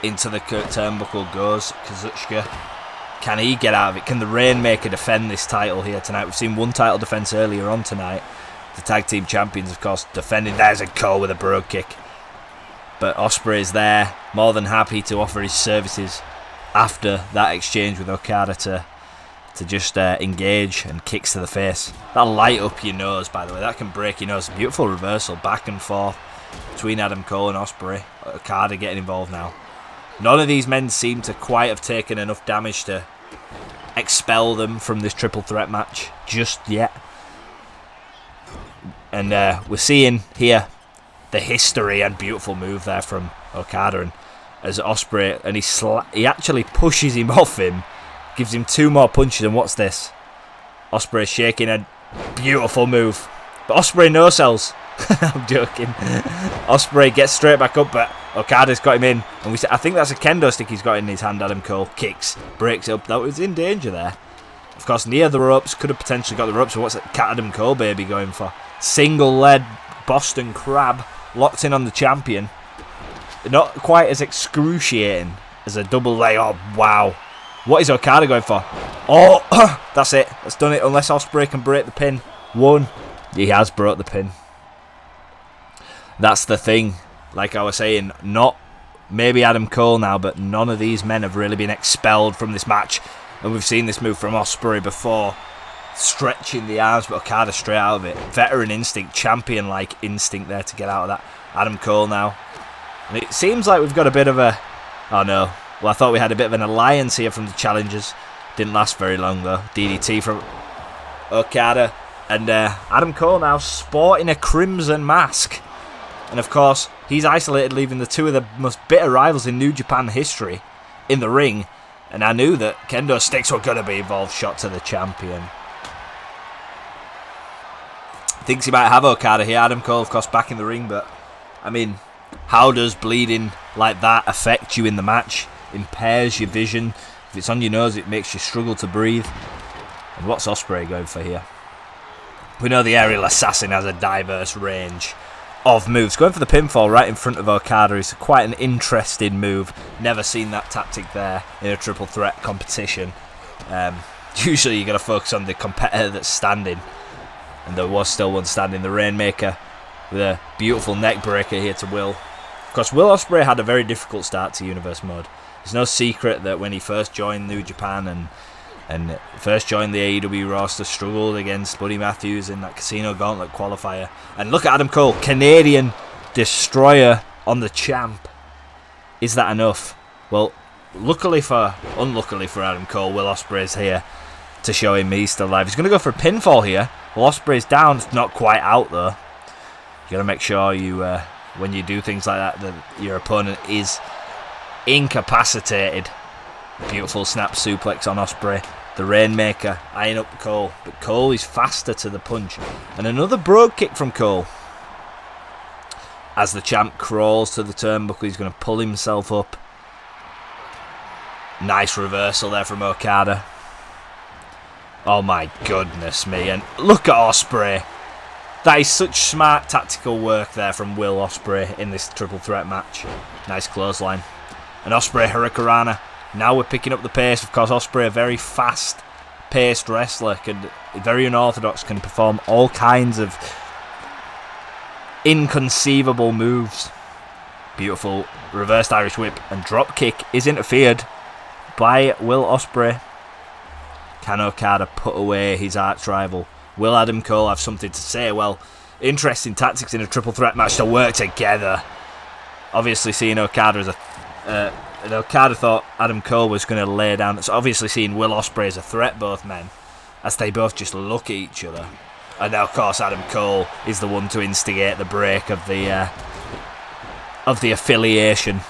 into the turnbuckle goes. Kazuchika, can he get out of it? Can the Rainmaker defend this title here tonight? We've seen 1 title defense earlier on tonight. The tag team champions, of course, defending. There's a Cole with a brogue kick. But Ospreay is there, more than happy to offer his services after that exchange with Okada to just engage, and kicks to the face. That'll light up your nose, by the way. That can break your nose. Beautiful reversal, back and forth between Adam Cole and Ospreay. Okada getting involved now. None of these men seem to quite have taken enough damage to expel them from this triple threat match just yet. And we're seeing here the history and beautiful move there from Okada, and as Ospreay, and he actually pushes him off him, gives him 2 more punches, and what's this? Ospreay shaking a beautiful move, but Ospreay no sells. I'm joking. Ospreay gets straight back up, but Okada's got him in, and I think that's a kendo stick he's got in his hand. Adam Cole kicks, breaks it up. That was in danger there. Of course, near the ropes, could have potentially got the ropes. So what's that Cat Adam Cole baby going for? Single leg Boston Crab, locked in on the champion. Not quite as excruciating as a double leg. Oh, wow. What is Okada going for? Oh, that's it. That's done it, unless Ospreay can break the pin. 1. He has broke the pin. That's the thing. Like I was saying, not maybe Adam Cole now, but none of these men have really been expelled from this match. And we've seen this move from Ospreay before, stretching the arms, but Okada straight out of it. Veteran instinct, champion-like instinct there to get out of that. Adam Cole now. And it seems like we've got a bit of a... Oh no. Well, I thought we had a bit of an alliance here from the challengers. Didn't last very long though. DDT from Okada. And Adam Cole now sporting a crimson mask. And of course, he's isolated, leaving the 2 of the most bitter rivals in New Japan history in the ring. And I knew that kendo sticks were going to be involved. Shot to the champion. Thinks he might have Okada here. Adam Cole, of course, back in the ring. But, I mean, how does bleeding like that affect you in the match? Impairs your vision. If it's on your nose, it makes you struggle to breathe. And what's Ospreay going for here? We know the aerial assassin has a diverse range of moves. Going for the pinfall right in front of Okada is quite an interesting move. Never seen that tactic there in a triple threat competition. Usually you've got to focus on the competitor that's standing. And there was still one standing, the Rainmaker, with a beautiful neck breaker here to Will. Of course, Will Ospreay had a very difficult start to Universe Mode. It's no secret that when he first joined New Japan and first joined the AEW roster, struggled against Buddy Matthews in that Casino Gauntlet qualifier. And look at Adam Cole, Canadian Destroyer on the champ. Is that enough? Well, unluckily for Adam Cole, Will Ospreay's here to show him he's still alive. He's going to go for a pinfall here. Well, Ospreay's down, it's not quite out though. got to make sure you, when you do things like that your opponent is incapacitated. Beautiful snap suplex on Ospreay. The Rainmaker eyeing up Cole, but Cole is faster to the punch. And another brogue kick from Cole. As the champ crawls to the turnbuckle, he's going to pull himself up. Nice reversal there from Okada. Oh my goodness me. And look at Ospreay. That is such smart tactical work there from Will Ospreay in this triple threat match. Nice clothesline. And Ospreay Hurricanrana. Now we're picking up the pace. Of course, Ospreay, a very fast-paced wrestler, very unorthodox, can perform all kinds of inconceivable moves. Beautiful reversed Irish whip and drop kick is interfered by Will Ospreay. Can Okada put away his arch rival? Will Adam Cole have something to say? Well, interesting tactics in a triple threat match to work together. Obviously, seeing Okada as Okada thought Adam Cole was going to lay down. So obviously seeing Will Ospreay as a threat, both men, as they both just look at each other. And now, of course, Adam Cole is the one to instigate the break of the affiliation,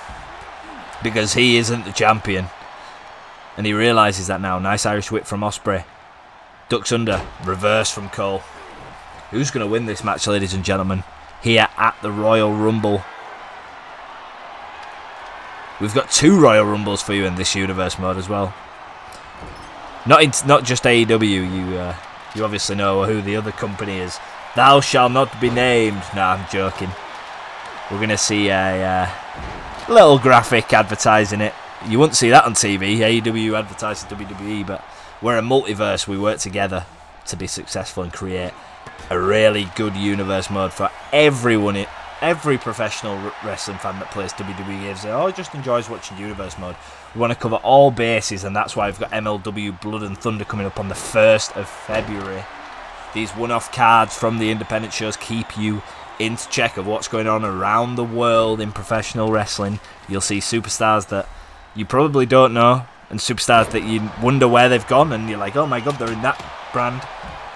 because he isn't the champion. And he realises that now. Nice Irish whip from Ospreay. Ducks under. Reverse from Cole. Who's going to win this match, ladies and gentlemen, here at the Royal Rumble? We've got 2 Royal Rumbles for you in this universe mode as well. Not just AEW. You obviously know who the other company is. Thou shall not be named. Nah, I'm joking. We're going to see a little graphic advertising it. You wouldn't see that on TV. AEW advertises WWE, but we're a multiverse. We work together to be successful and create a really good universe mode for everyone. Every professional wrestling fan that plays WWE just enjoys watching universe mode. We want to cover all bases, and that's why we've got MLW Blood and Thunder coming up on the 1st of February. These one-off cards from the independent shows keep you in check of what's going on around the world in professional wrestling. You'll see superstars that you probably don't know, and superstars that you wonder where they've gone, and you're like, oh my god, they're in that brand.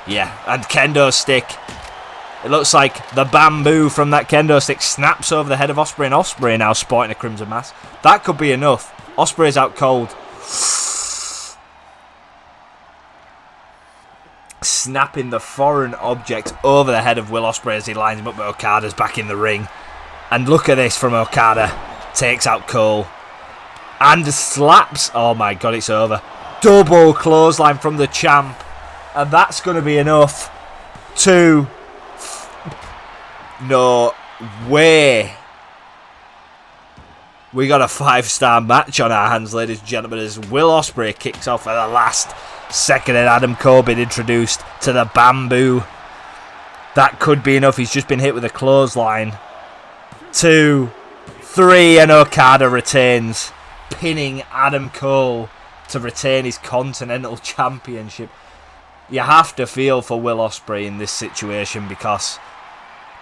Yeah, and Kendo Stick. It looks like the bamboo from that kendo stick snaps over the head of Ospreay, and Ospreay now sporting a crimson mask. That could be enough. Ospreay's out cold. Snapping the foreign object over the head of Will Ospreay as he lines him up, but Okada's back in the ring. And look at this from Okada. Takes out Cole. And slaps. Oh my god, it's over. Double clothesline from the champ. And that's going to be enough to... No way. We got a 5-star match on our hands, ladies and gentlemen, as Will Ospreay kicks off at the last second and Adam Cole being introduced to the bamboo. That could be enough. He's just been hit with a clothesline. 2, 3, and Okada retains, pinning Adam Cole to retain his Continental Championship. You have to feel for Will Ospreay in this situation, because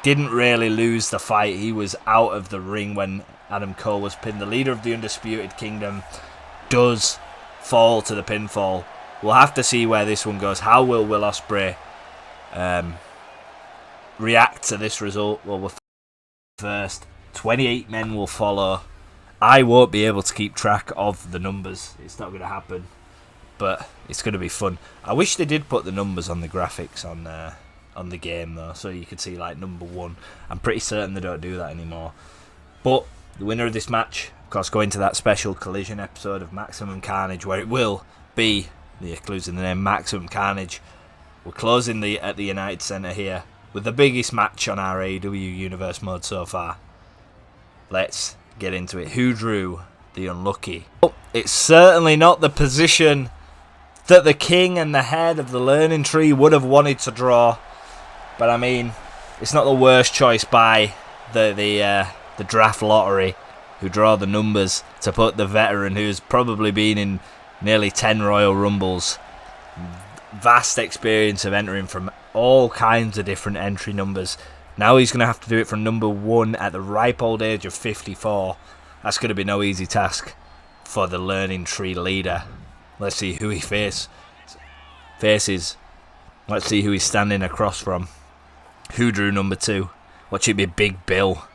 didn't really lose the fight. He was out of the ring when Adam Cole was pinned. The leader of the Undisputed Kingdom does fall to the pinfall. We'll have to see where this one goes. How will Will Ospreay react to this result? Well, we're first. 28 men will follow. I won't be able to keep track of the numbers. It's not going to happen. But it's going to be fun. I wish they did put the numbers on the graphics on the game, though, so you could see like number 1. I'm pretty certain they don't do that anymore. But the winner of this match, of course, going to that special Collision episode of Maximum Carnage, where it will be, the clues in the name, Maximum Carnage. We're closing at the United Center here with the biggest match on our AEW Universe mode so far. Let's get into it. Who drew the unlucky? Oh, it's certainly not the position that the king and the head of the learning tree would have wanted to draw. But I mean, it's not the worst choice by the draft lottery, who draw the numbers, to put the veteran who's probably been in nearly 10 Royal Rumbles, vast experience of entering from all kinds of different entry numbers. Now he's going to have to do it from number 1 at the ripe old age of 54. That's going to be no easy task for the learning tree leader. Let's see who he faces. Let's see who he's standing across from. Who drew number 2? Watch it be Big Bill.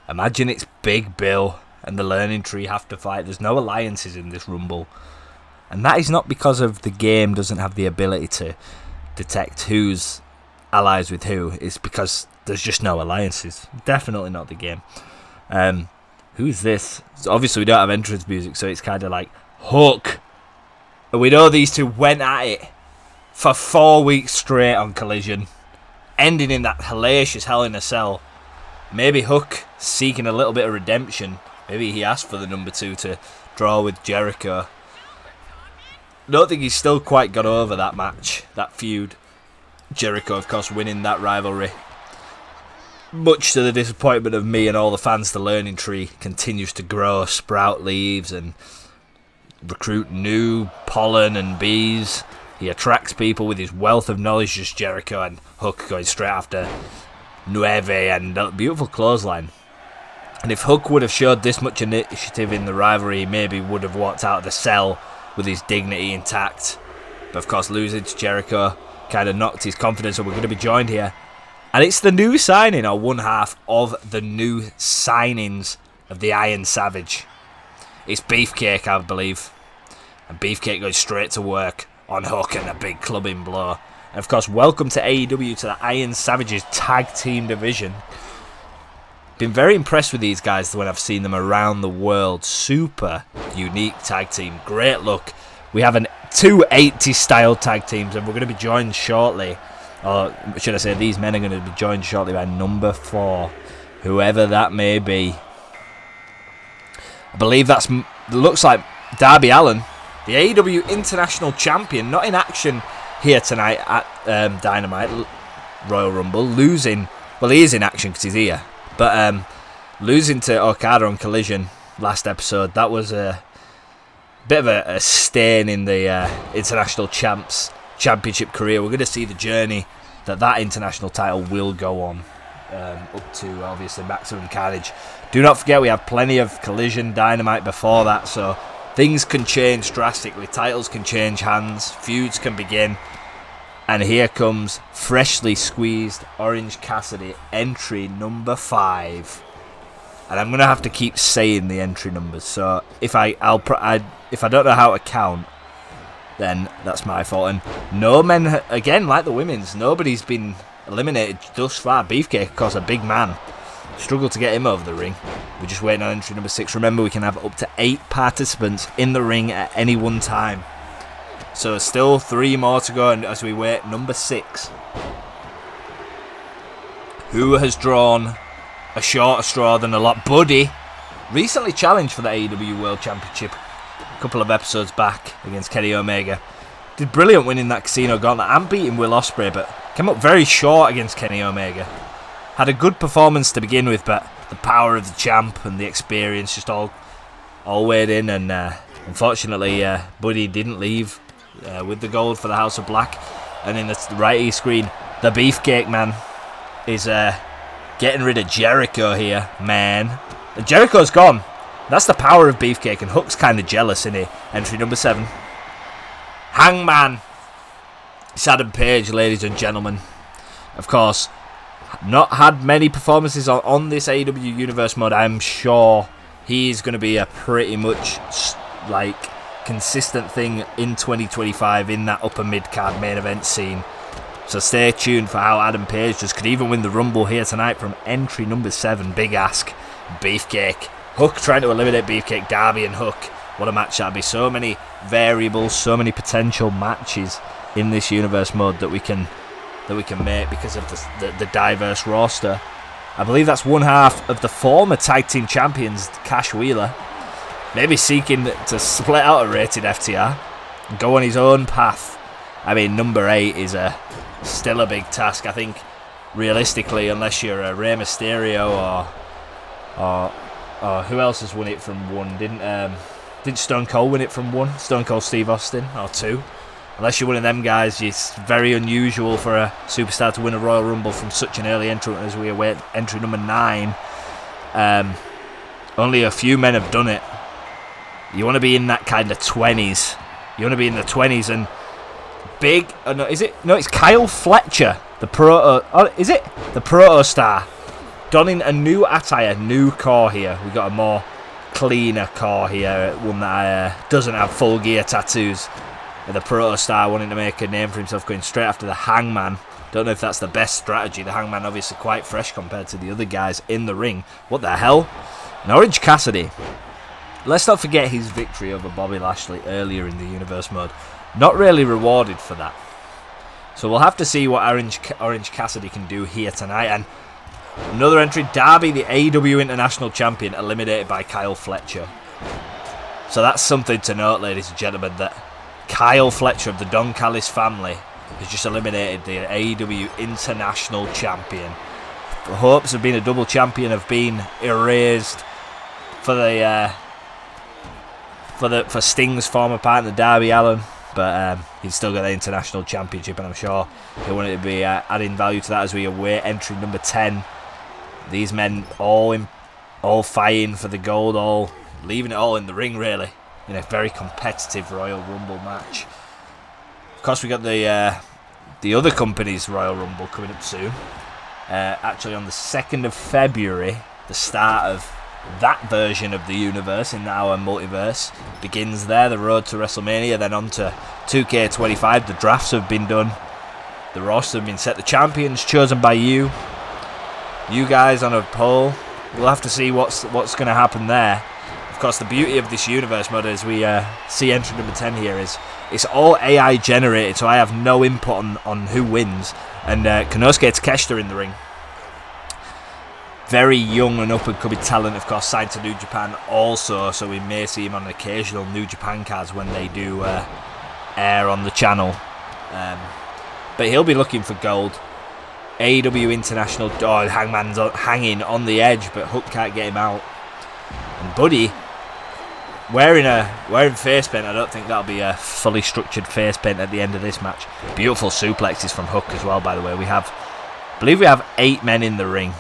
Imagine it's Big Bill and the Learning Tree have to fight. There's no alliances in this Rumble. And that is not because of the game doesn't have the ability to detect who's allies with who. It's because there's just no alliances. Definitely not the game. Who's this? So obviously we don't have entrance music, so it's kind of like Hook. And we know these two went at it for 4 weeks straight on Collision, ending in that hellacious Hell in a Cell. Maybe Hook seeking a little bit of redemption. Maybe he asked for the number 2 to draw with Jericho. Don't think he's still quite got over that match, that feud. Jericho, of course, winning that rivalry. Much to the disappointment of me and all the fans, the Learning Tree continues to grow, sprout leaves and recruit new pollen and bees. He attracts people with his wealth of knowledge, just Jericho, and Hook going straight after Nueve and a beautiful clothesline. And if Hook would have showed this much initiative in the rivalry, he maybe would have walked out of the cell with his dignity intact. But of course, losing to Jericho kind of knocked his confidence, so we're going to be joined here. And it's the new signing, or one half of the new signings of the Iron Savage. It's Beefcake, I believe. And Beefcake goes straight to work on Hook and a big clubbing blow. And of course, welcome to AEW, to the Iron Savages tag team division. Been very impressed with these guys when I've seen them around the world. Super unique tag team. Great look. We have two 80s style tag teams, and we're going to be joined shortly. Or should I say, these men are going to be joined shortly by number 4, whoever that may be. I believe looks like Darby Allin, the AEW International Champion, not in action here tonight at Dynamite, Royal Rumble, losing. Well, he is in action because he's here, but losing to Okada on Collision last episode. That was a bit of a stain in the International Championship career. We're going to see the journey that international title will go on, up to obviously Maximum Carnage. Do not forget we have plenty of Collision Dynamite before that, so things can change drastically. Titles can change hands, feuds can begin, and here comes freshly squeezed Orange Cassidy, entry number 5. And I'm going to have to keep saying the entry numbers, so if I don't know how to count, then that's my fault. And no men, again, like the women's, nobody's been eliminated thus far. Beefcake, of course, a big man. Struggled to get him over the ring. We're just waiting on entry number 6. Remember, we can have up to 8 participants in the ring at any one time. So still 3 more to go, and as we wait, number 6. Who has drawn a shorter straw than a lot? Buddy, recently challenged for the AEW World Championship a couple of episodes back against Kenny Omega. Did brilliant winning that Casino Gauntlet and beating Will Ospreay, but came up very short against Kenny Omega. Had a good performance to begin with, but the power of the champ and the experience just all weighed in, and unfortunately Buddy didn't leave with the gold for the House of Black. And in the right screen, the Beefcake man is getting rid of Jericho here, man. And Jericho's gone. That's the power of Beefcake, and Hook's kind of jealous, isn't he? Entry number 7. Hangman. It's Adam Page, ladies and gentlemen. Of course, not had many performances on this AEW Universe mode. I'm sure he's going to be a pretty much consistent thing in 2025 in that upper mid-card main event scene. So stay tuned for how Adam Page just could even win the Rumble here tonight from entry number 7. Big ask. Beefcake. Hook trying to eliminate Beefcake. Darby and Hook. What a match that'd be. So many variables, so many potential matches in this universe mode that we can make because of the diverse roster. I believe that's one half of the former tag team champions, Cash Wheeler, maybe seeking to split out a rated FTR and go on his own path. I mean, number 8 is still a big task. I think realistically, unless you're a Rey Mysterio or who else has won it from 1? Didn't Stone Cold win it from 1? Stone Cold Steve Austin, or 2? Unless you're one of them guys, it's very unusual for a superstar to win a Royal Rumble from such an early entrant as we await entry number 9. Only a few men have done it. You want to be in that kind of 20s. You want to be in the 20s, and big. No, is it? No, it's Kyle Fletcher, the proto. Oh, is it the proto star donning a new attire, new core here. We got a more cleaner core here, one that doesn't have full gear tattoos. The Protostar wanting to make a name for himself, going straight after the Hangman. Don't know if that's the best strategy. The Hangman obviously quite fresh compared to the other guys in the ring. What the hell? And Orange Cassidy. Let's not forget his victory over Bobby Lashley earlier in the Universe mode. Not really rewarded for that. So we'll have to see what Orange Cassidy can do here tonight. And another entry, Darby, the AEW International Champion, eliminated by Kyle Fletcher. So that's something to note, ladies and gentlemen, that Kyle Fletcher of the Don Callis family has just eliminated the AEW International Champion. The hopes of being a double champion have been erased for Sting's former partner Darby Allin. But he's still got the International Championship, and I'm sure he wanted to be adding value to that as we await entry number 10. These men all fighting for the gold, all leaving it all in the ring, really, in a very competitive Royal Rumble match. Of course, we got the other company's Royal Rumble coming up soon. Actually, on the 2nd of February, the start of that version of the universe in our multiverse begins there. The road to WrestleMania, then on to 2K25. The drafts have been done, the roster have been set, the champions chosen by you guys on a poll. We'll have to see what's going to happen there. Of course, the beauty of this universe mode, as we see entry number 10 here, is it's all AI generated, so I have no input on who wins. And Konosuke Takeshita in the ring. Very young and up-and-coming talent, of course, signed to New Japan also, so we may see him on occasional New Japan cards when they do air on the channel. But he'll be looking for gold. AEW International, Hangman's hanging on the edge, but Hook can't get him out. And Buddy, wearing face paint, I don't think that'll be a fully structured face paint at the end of this match. Beautiful suplexes from Hook as well, by the way. I believe we have 8 men in the ring.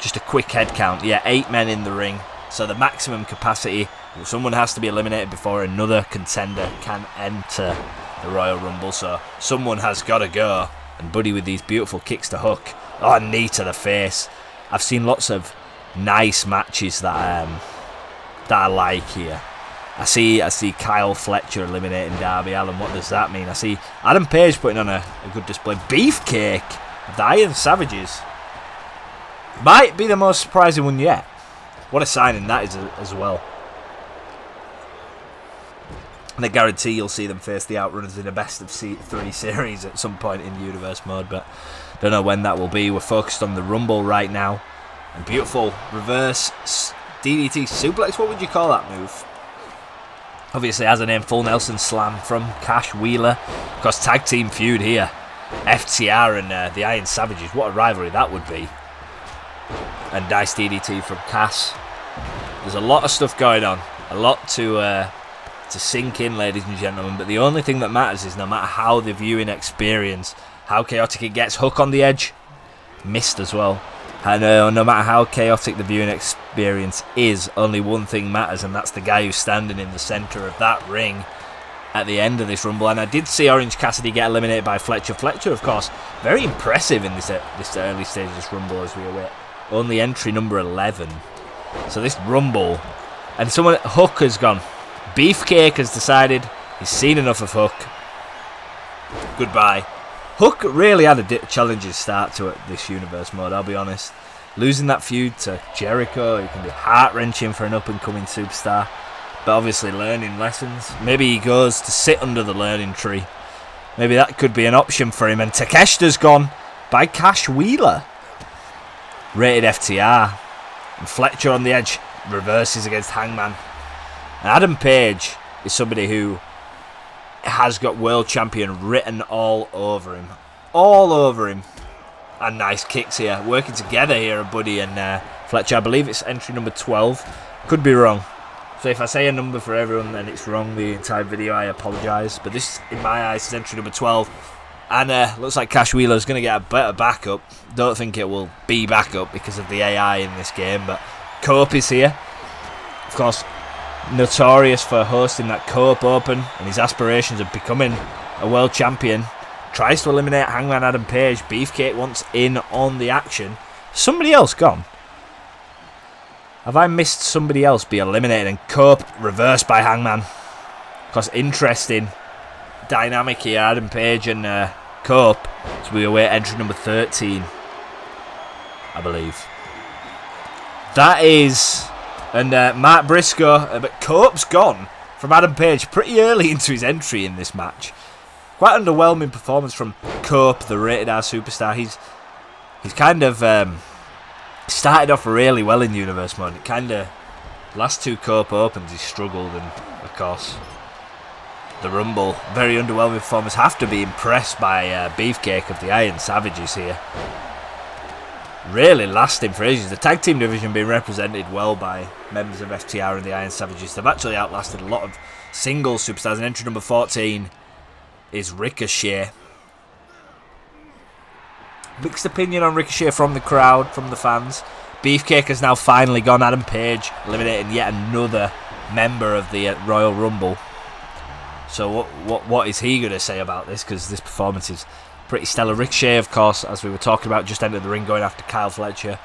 Just a quick head count. Yeah, 8 men in the ring. So the maximum capacity, someone has to be eliminated before another contender can enter the Royal Rumble. So someone has got to go. And Buddy with these beautiful kicks to Hook. Oh, knee to the face. I've seen lots of nice matches that I like here. I see Kyle Fletcher eliminating Darby Allin. What does that mean? I see Adam Page putting on a good display. Beefcake of the Iron Savages. Might be the most surprising one yet. What a signing that is as well. And I guarantee you'll see them face the Outrunners in a best of 3 series at some point in Universe mode, but don't know when that will be. We're focused on the Rumble right now. And beautiful reverse DDT suplex. What would you call that move? Obviously has a name, Full Nelson Slam from Cash Wheeler. Of course, tag team feud here. FTR and the Iron Savages. What a rivalry that would be. And nice DDT from Cass. There's a lot of stuff going on. A lot to sink in, ladies and gentlemen. But the only thing that matters is no matter how the viewing experience, how chaotic it gets, Hook on the edge. Missed as well. And no matter how chaotic the viewing experience is, only one thing matters, and that's the guy who's standing in the centre of that ring at the end of this Rumble. And I did see Orange Cassidy get eliminated by Fletcher. Fletcher, of course, very impressive in this early stage of this Rumble as we await. Only entry number 11. So this Rumble, and Hook has gone. Beefcake has decided he's seen enough of Hook. Goodbye. Hook really had a challenging start to this Universe mode, I'll be honest. Losing that feud to Jericho, it can be heart-wrenching for an up-and-coming superstar. But obviously learning lessons. Maybe he goes to sit under the learning tree. Maybe that could be an option for him. And Takeshita's gone by Cash Wheeler. Rated FTR. And Fletcher on the edge reverses against Hangman. And Adam Page is somebody who has got World Champion written all over him. All over him. And nice kicks here. Working together here, Buddy and Fletcher. I believe it's entry number 12. Could be wrong. So if I say a number for everyone and it's wrong the entire video, I apologise. But this, in my eyes, is entry number 12. And looks like Cash Wheeler's going to get a better backup. Don't think it will be backup because of the AI in this game. But Cope is here. Of course, notorious for hosting that Cope Open and his aspirations of becoming a world champion. Tries to eliminate Hangman Adam Page. Beefcake wants in on the action. Somebody else gone? Have I missed somebody else be eliminated? And Cope reversed by Hangman. Of course, interesting dynamic here. Adam Page and Cope. So we await entry number 13, I believe. That is... And Mark Briscoe, but Cope's gone from Adam Page pretty early into his entry in this match. Quite underwhelming performance from Cope, the Rated R superstar. He's kind of started off really well in Universe Mode. It kind of, last two Cope Opens he struggled, and of course the Rumble, very underwhelming performance. Have to be impressed by Beefcake of the Iron Savages here. Really lasting for ages. The tag team division being represented well by members of FTR and the Iron Savages. They've actually outlasted a lot of single superstars. And entry number 14 is Ricochet. Mixed opinion on Ricochet from the crowd, from the fans. Beefcake has now finally gone. Adam Page eliminating yet another member of the Royal Rumble. So what is he going to say about this? Because this performance is pretty stellar. Ricochet, of course, as we were talking about, just entered the ring going after Kyle Fletcher.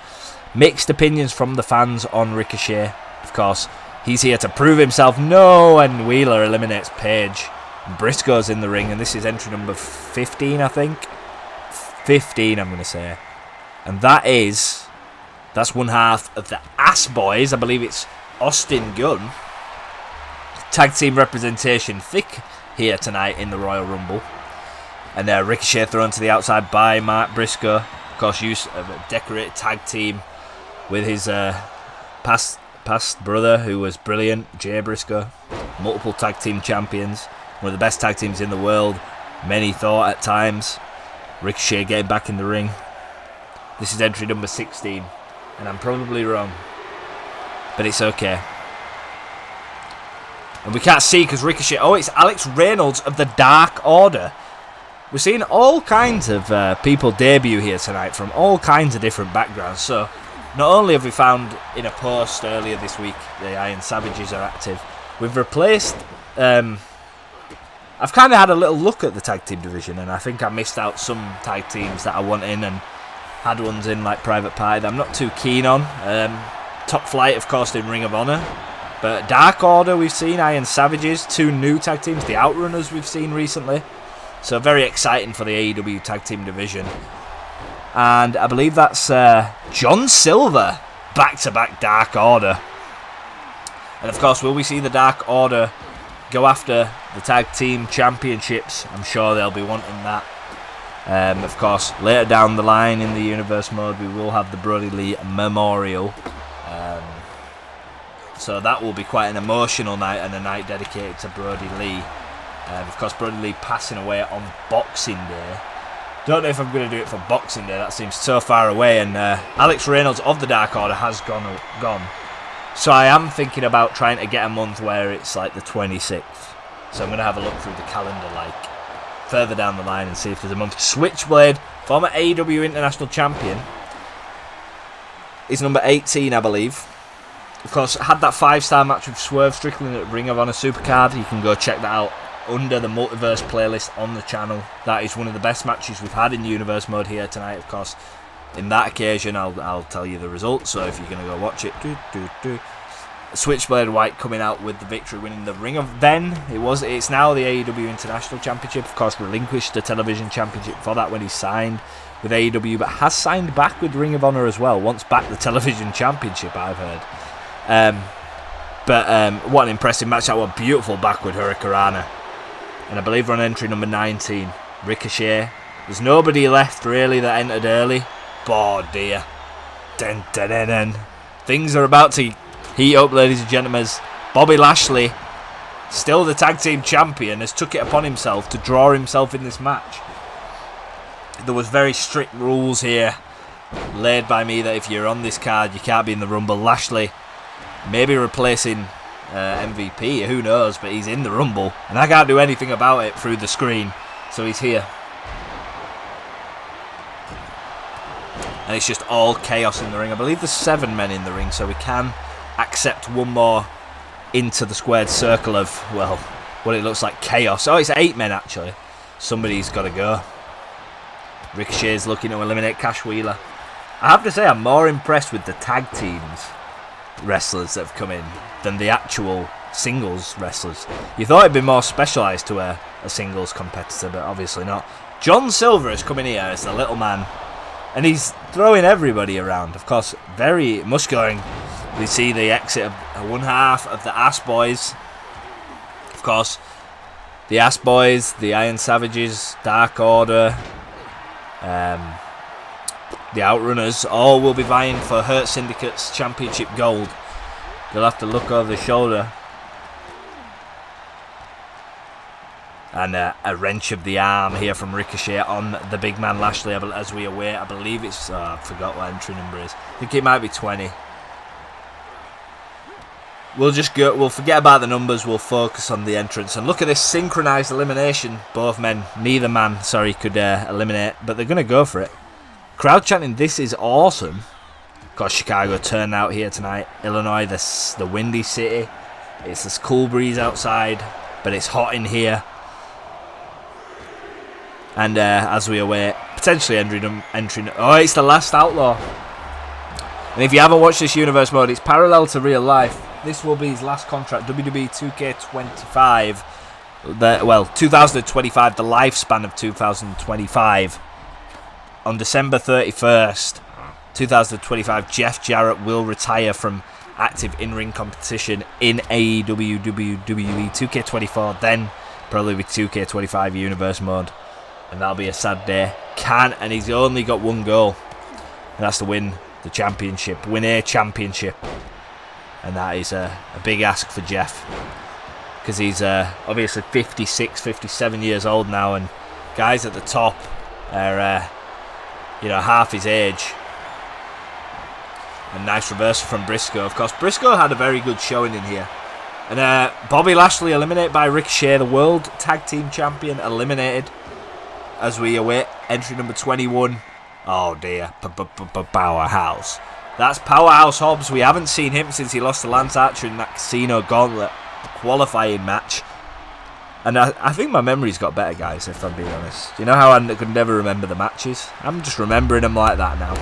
Mixed opinions from the fans on Ricochet. Of course, he's here to prove himself. No, and Wheeler eliminates Page. And Briscoe's in the ring, and this is entry number 15, I think. 15, I'm going to say. And that's one half of the Ass Boys. I believe it's Austin Gunn. Tag team representation thick here tonight in the Royal Rumble. And Ricochet thrown to the outside by Mark Briscoe. Of course, use of a decorated tag team with his past brother, who was brilliant, Jay Briscoe. Multiple tag team champions. One of the best tag teams in the world. Many thought at times. Ricochet getting back in the ring. This is entry number 16. And I'm probably wrong. But it's okay. And we can't see because Ricochet... Oh, it's Alex Reynolds of the Dark Order. We're seeing all kinds of people debut here tonight from all kinds of different backgrounds. So, not only have we found in a post earlier this week the Iron Savages are active, we've replaced... I've kind of had a little look at the tag team division, and I think I missed out some tag teams that I want in, and had ones in like Private Party that I'm not too keen on. Top Flight, of course, in Ring of Honor. But Dark Order we've seen, Iron Savages, two new tag teams, the Outrunners we've seen recently. So very exciting for the AEW Tag Team Division. And I believe that's John Silver, back-to-back Dark Order. And of course, will we see the Dark Order go after the Tag Team Championships? I'm sure they'll be wanting that. Of course, later down the line in the Universe Mode, we will have the Brody Lee Memorial. So that will be quite an emotional night, and a night dedicated to Brody Lee. Of course, Brody Lee passing away on Boxing Day. Don't know if I'm going to do it for Boxing Day. That seems so far away. And Alex Reynolds of the Dark Order has gone. So I am thinking about trying to get a month where it's like the 26th. So I'm going to have a look through the calendar like further down the line and see if there's a month. Switchblade, former AEW International Champion, is number 18, I believe. Of course, had that 5-star match with Swerve Strickland at Ring of Honor Supercard. You can go check that out under the Multiverse playlist on the channel. That is one of the best matches we've had in Universe Mode here tonight. Of course, in that occasion, I'll tell you the results. So if you're going to go watch it, Switchblade White coming out with the victory, winning the Ring of... It's now the AEW International Championship. Of course, relinquished the television championship for that when he signed with AEW, but has signed back with Ring of Honor as well. Wants back the television championship, I've heard. What an impressive match. That was a beautiful backward Hurricanrana. And I believe we're on entry number 19. Ricochet. There's nobody left really that entered early. Oh dear. Dun, dun, dun, dun. Things are about to heat up, ladies and gentlemen. Bobby Lashley, still the tag team champion, has took it upon himself to draw himself in this match. There was very strict rules here laid by me that if you're on this card, you can't be in the Rumble. Lashley maybe replacing MVP, who knows, but he's in the Rumble, and I can't do anything about it through the screen, so he's here. And it's just all chaos in the ring. I believe there's 7 men in the ring, so we can accept one more into the squared circle of, well, what it looks like chaos. Oh, it's 8 men actually. Somebody's got to go. Ricochet's looking to eliminate Cash Wheeler. I have to say I'm more impressed with the tag teams wrestlers that have come in than the actual singles wrestlers. You thought it'd be more specialised to a singles competitor, but obviously not. John Silver has come in here as the little man, and he's throwing everybody around. Of course, very muscular. We see the exit of one half of the Ass Boys. Of course, the Ass Boys, the Iron Savages, Dark Order, the Outrunners, all will be vying for Hurt Syndicate's Championship Gold. They'll have to look over the shoulder. And a wrench of the arm here from Ricochet on the big man Lashley as we await. I believe it's... I forgot what entry number is. I think it might be 20. We'll forget about the numbers. We'll focus on the entrance. And look at this synchronized elimination. Both men, neither man, could eliminate. But they're going to go for it. Crowd chanting, "This is awesome." Got Chicago turned out here tonight. Illinois, the windy city. It's this cool breeze outside, but it's hot in here. And as we await, potentially entering. Oh, it's the Last Outlaw. And if you haven't watched this universe mode, it's parallel to real life. This will be his last contract. WWE 2K25. 2025, the lifespan of 2025. On December 31st, 2025, Jeff Jarrett will retire from active in-ring competition in AEW WWE 2K24, then probably with 2K25 universe mode. And that'll be a sad day. And he's only got one goal, and that's to win the championship, win a championship. And that is a big ask for Jeff, because he's obviously 56, 57 years old now, and guys at the top are half his age. A nice reversal from Briscoe. Of course, Briscoe had a very good showing in here. And Bobby Lashley eliminated by Ricochet, the World Tag Team Champion, eliminated as we await entry number 21. Oh dear, Powerhouse. That's Powerhouse Hobbs. We haven't seen him since he lost to Lance Archer in that Casino Gauntlet qualifying match. And I think my memory's got better, guys, if I'm being honest. You know how I could never remember the matches? I'm just remembering them like that now.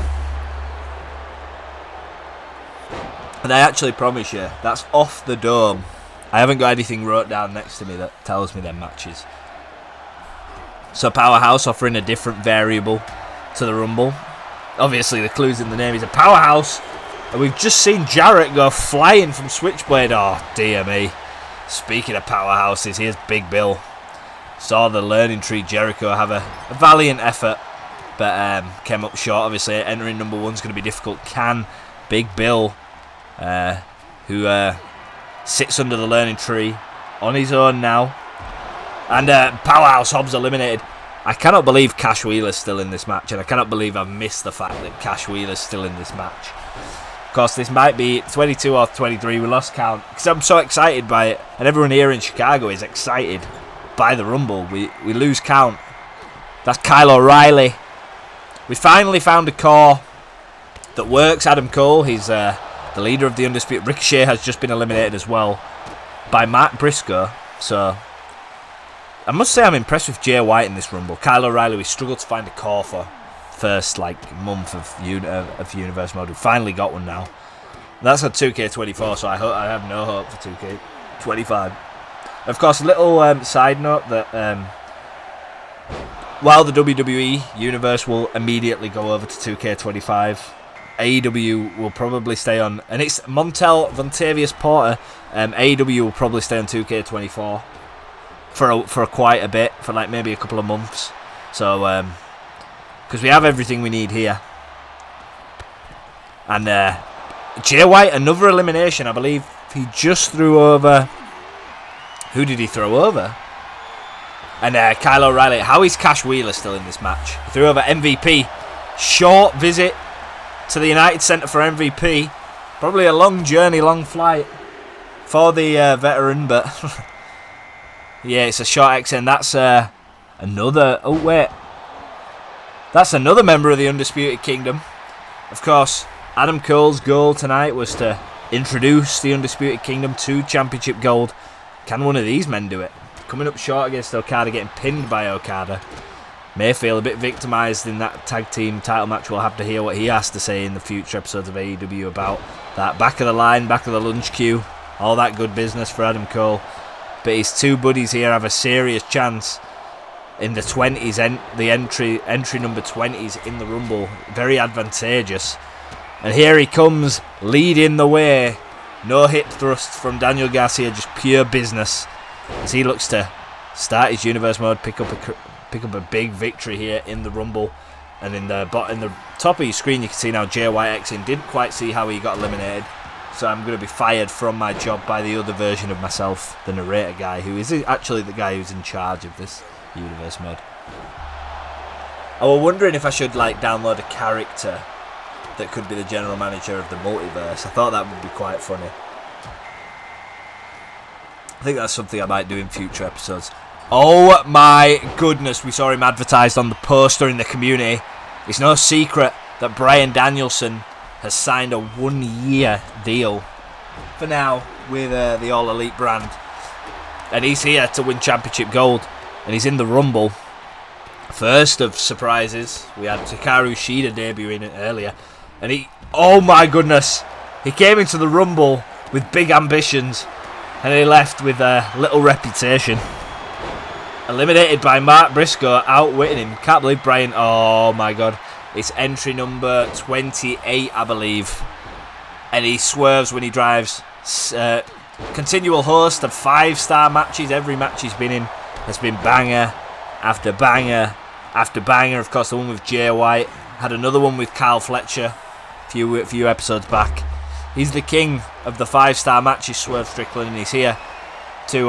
And I actually promise you, that's off the dome. I haven't got anything wrote down next to me that tells me them matches. So Powerhouse offering a different variable to the Rumble. Obviously, the clue's in the name. He's a powerhouse. And we've just seen Jarrett go flying from Switchblade. Oh, dear me. Speaking of powerhouses, here's Big Bill. Saw the Learning Tree Jericho have a valiant effort, but came up short. Obviously, entering number one's going to be difficult. Can Big Bill, who sits under the Learning Tree on his own now, and Powerhouse Hobbs eliminated. I cannot believe Cash Wheeler's still in this match, and I cannot believe I've missed the fact that Cash Wheeler's still in this match. Of course, this might be 22 or 23. We lost count because I'm so excited by it, and everyone here in Chicago is excited by the Rumble. We lose count. That's Kyle O'Reilly. We finally found a core that works. Adam Cole, he's the leader of the Undisputed. Ricochet has just been eliminated as well by Mark Briscoe. So I must say I'm impressed with Jay White in this Rumble. Kyle O'Reilly, we struggled to find a core for first month of universe mode. We finally got one now. That's on 2K24, so I have no hope for 2K25. Of course, little side note that while the WWE universe will immediately go over to 2K25, AEW will probably stay on, and it's Montel Vontavious Porter. AEW will probably stay on 2K24 for quite a bit, for like maybe a couple of months. So because we have everything we need here. And Jay White, another elimination. I believe he just threw over... Who did he throw over? And Kyle O'Reilly. How is Cash Wheeler still in this match? He threw over MVP. Short visit to the United Center for MVP. Probably a long journey, long flight for the veteran, but... yeah, it's a short exit. And that's another... Oh, wait. That's another member of the Undisputed Kingdom. Of course, Adam Cole's goal tonight was to introduce the Undisputed Kingdom to Championship Gold. Can one of these men do it? Coming up short against Okada, getting pinned by Okada. may feel a bit victimised in that tag team title match. We'll have to hear what he has to say in the future episodes of AEW about that. Back of the line, back of the lunch queue, all that good business for Adam Cole. But his two buddies here have a serious chance in the 20s, the entry number 20s in the Rumble. Very advantageous. And here he comes, leading the way. No hip thrust from Daniel Garcia, just pure business as he looks to start his universe mode, pick up a big victory here in the Rumble. And in the top of your screen, you can see now Jay White Xing. Didn't quite see how he got eliminated, so I'm going to be fired from my job by the other version of myself, the narrator guy, who is actually the guy who's in charge of this universe mode. I was wondering if I should download a character that could be the general manager of the multiverse. I thought that would be quite funny. I think that's something I might do in future episodes. Oh my goodness, we saw him advertised on the poster in the community. It's no secret that Bryan Danielson has signed a 1-year deal for now with the All Elite brand. And he's here to win Championship Gold. And he's in the Rumble. First of surprises, we had Hikaru Shida debuting earlier. And oh my goodness, he came into the Rumble with big ambitions. And he left with a little reputation. Eliminated by Mark Briscoe, outwitting him. Can't believe Bryan. Oh my god. It's entry number 28, I believe. And he swerves when he drives. Continual host of 5-star matches. Every match he's been in has been banger after banger after banger. Of course, the one with Jay White. Had another one with Kyle Fletcher a few episodes back. He's the king of the 5-star matches, Swerve Strickland, and he's here to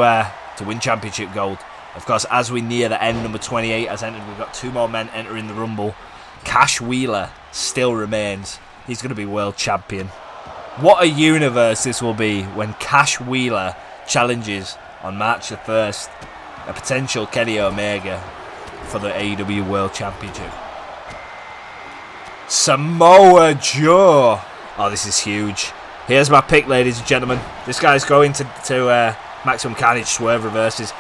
win Championship Gold. Of course, as we near the end, number 28 has entered. We've got 2 more men entering the Rumble. Cash Wheeler still remains. He's going to be world champion. What a universe this will be when Cash Wheeler challenges on March the 1st a potential Kenny Omega for the AEW World Championship. Samoa Joe. Oh, this is huge. Here's my pick, ladies and gentlemen. This guy's going to Maximum Carnage Swerve reverses.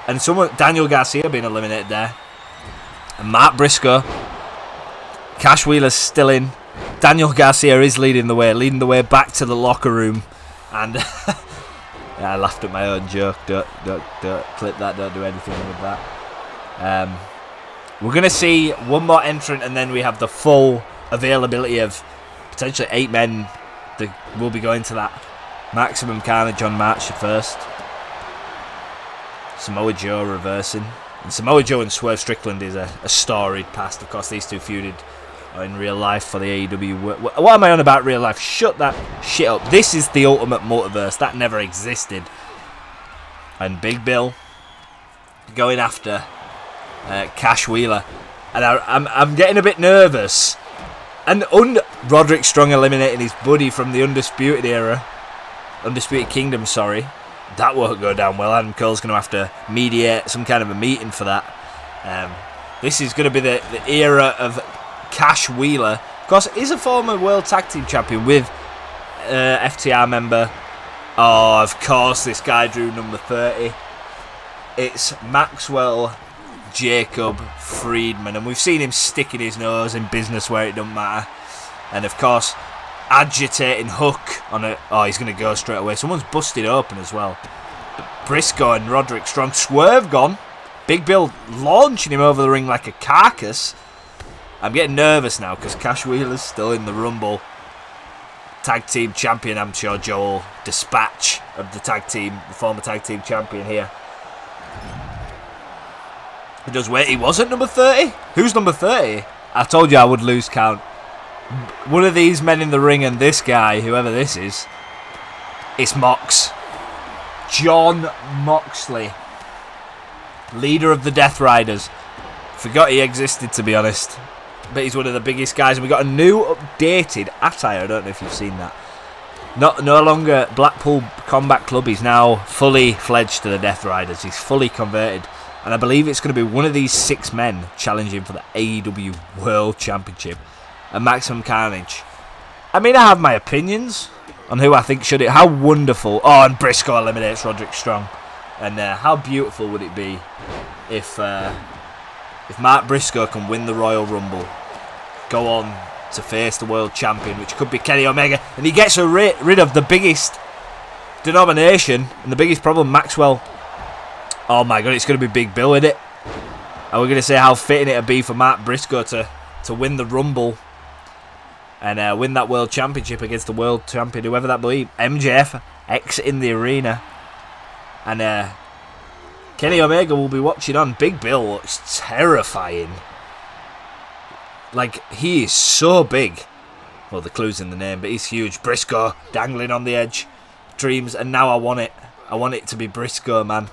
And Daniel Garcia being eliminated there. And Mark Briscoe. Cash Wheeler's still in. Daniel Garcia is leading the way back to the locker room. And yeah, I laughed at my own joke. Don't clip that. Don't do anything with that. We're going to see one more entrant, and then we have the full availability of potentially 8 men that will be going to that Maximum Carnage on March the 1st. Samoa Joe reversing. And Samoa Joe and Swerve Strickland is a storied past. Of course, these two feuded in real life for the AEW. What am I on about real life? Shut that shit up. This is the ultimate multiverse. That never existed. And Big Bill going after Cash Wheeler. And I'm getting a bit nervous. And Roderick Strong eliminating his buddy from the Undisputed era. Undisputed Kingdom, sorry. That won't go down well. Adam Cole's going to have to mediate some kind of a meeting for that. This is going to be the era of Cash Wheeler. Of course, he's a former World Tag Team Champion with FTR member. Oh, of course, this guy drew number 30. It's Maxwell Jacob Friedman. And we've seen him sticking his nose in business where it doesn't matter. And, of course, agitating Hook on it. Oh, he's going to go straight away. Someone's busted open as well. Briscoe and Roderick Strong. Swerve gone. Big Bill launching him over the ring like a carcass. I'm getting nervous now because Cash Wheeler's still in the Rumble. Tag team champion. I'm sure Joel Dispatch of the tag team, the former tag team champion here. He does wait. He was at number 30. Who's number 30? I told you I would lose count. One of these men in the ring and this guy, whoever this is, it's Mox. John Moxley. Leader of the Deathriders. Forgot he existed, to be honest. But he's one of the biggest guys. And we got a new updated attire. I don't know if you've seen that. No longer Blackpool Combat Club. He's now fully fledged to the Deathriders. He's fully converted. And I believe it's going to be one of these 6 men challenging for the AEW World Championship. And Maximum Carnage. I mean, I have my opinions on who I think should it. How wonderful. Oh, and Briscoe eliminates Roderick Strong. And how beautiful would it be if If Mark Briscoe can win the Royal Rumble, go on to face the world champion, which could be Kenny Omega, and he gets rid of the biggest denomination and the biggest problem, Maxwell. Oh my god, it's going to be Big Bill in it. And we're going to say how fitting it would be for Mark Briscoe to win the Rumble and win that world championship against the world champion, whoever that may be. MJF exiting the arena. And Kenny Omega will be watching on. Big Bill looks terrifying. Like, he is so big. Well, the clue's in the name, but he's huge. Briscoe dangling on the edge. Dreams, and now I want it. I want it to be Briscoe, man.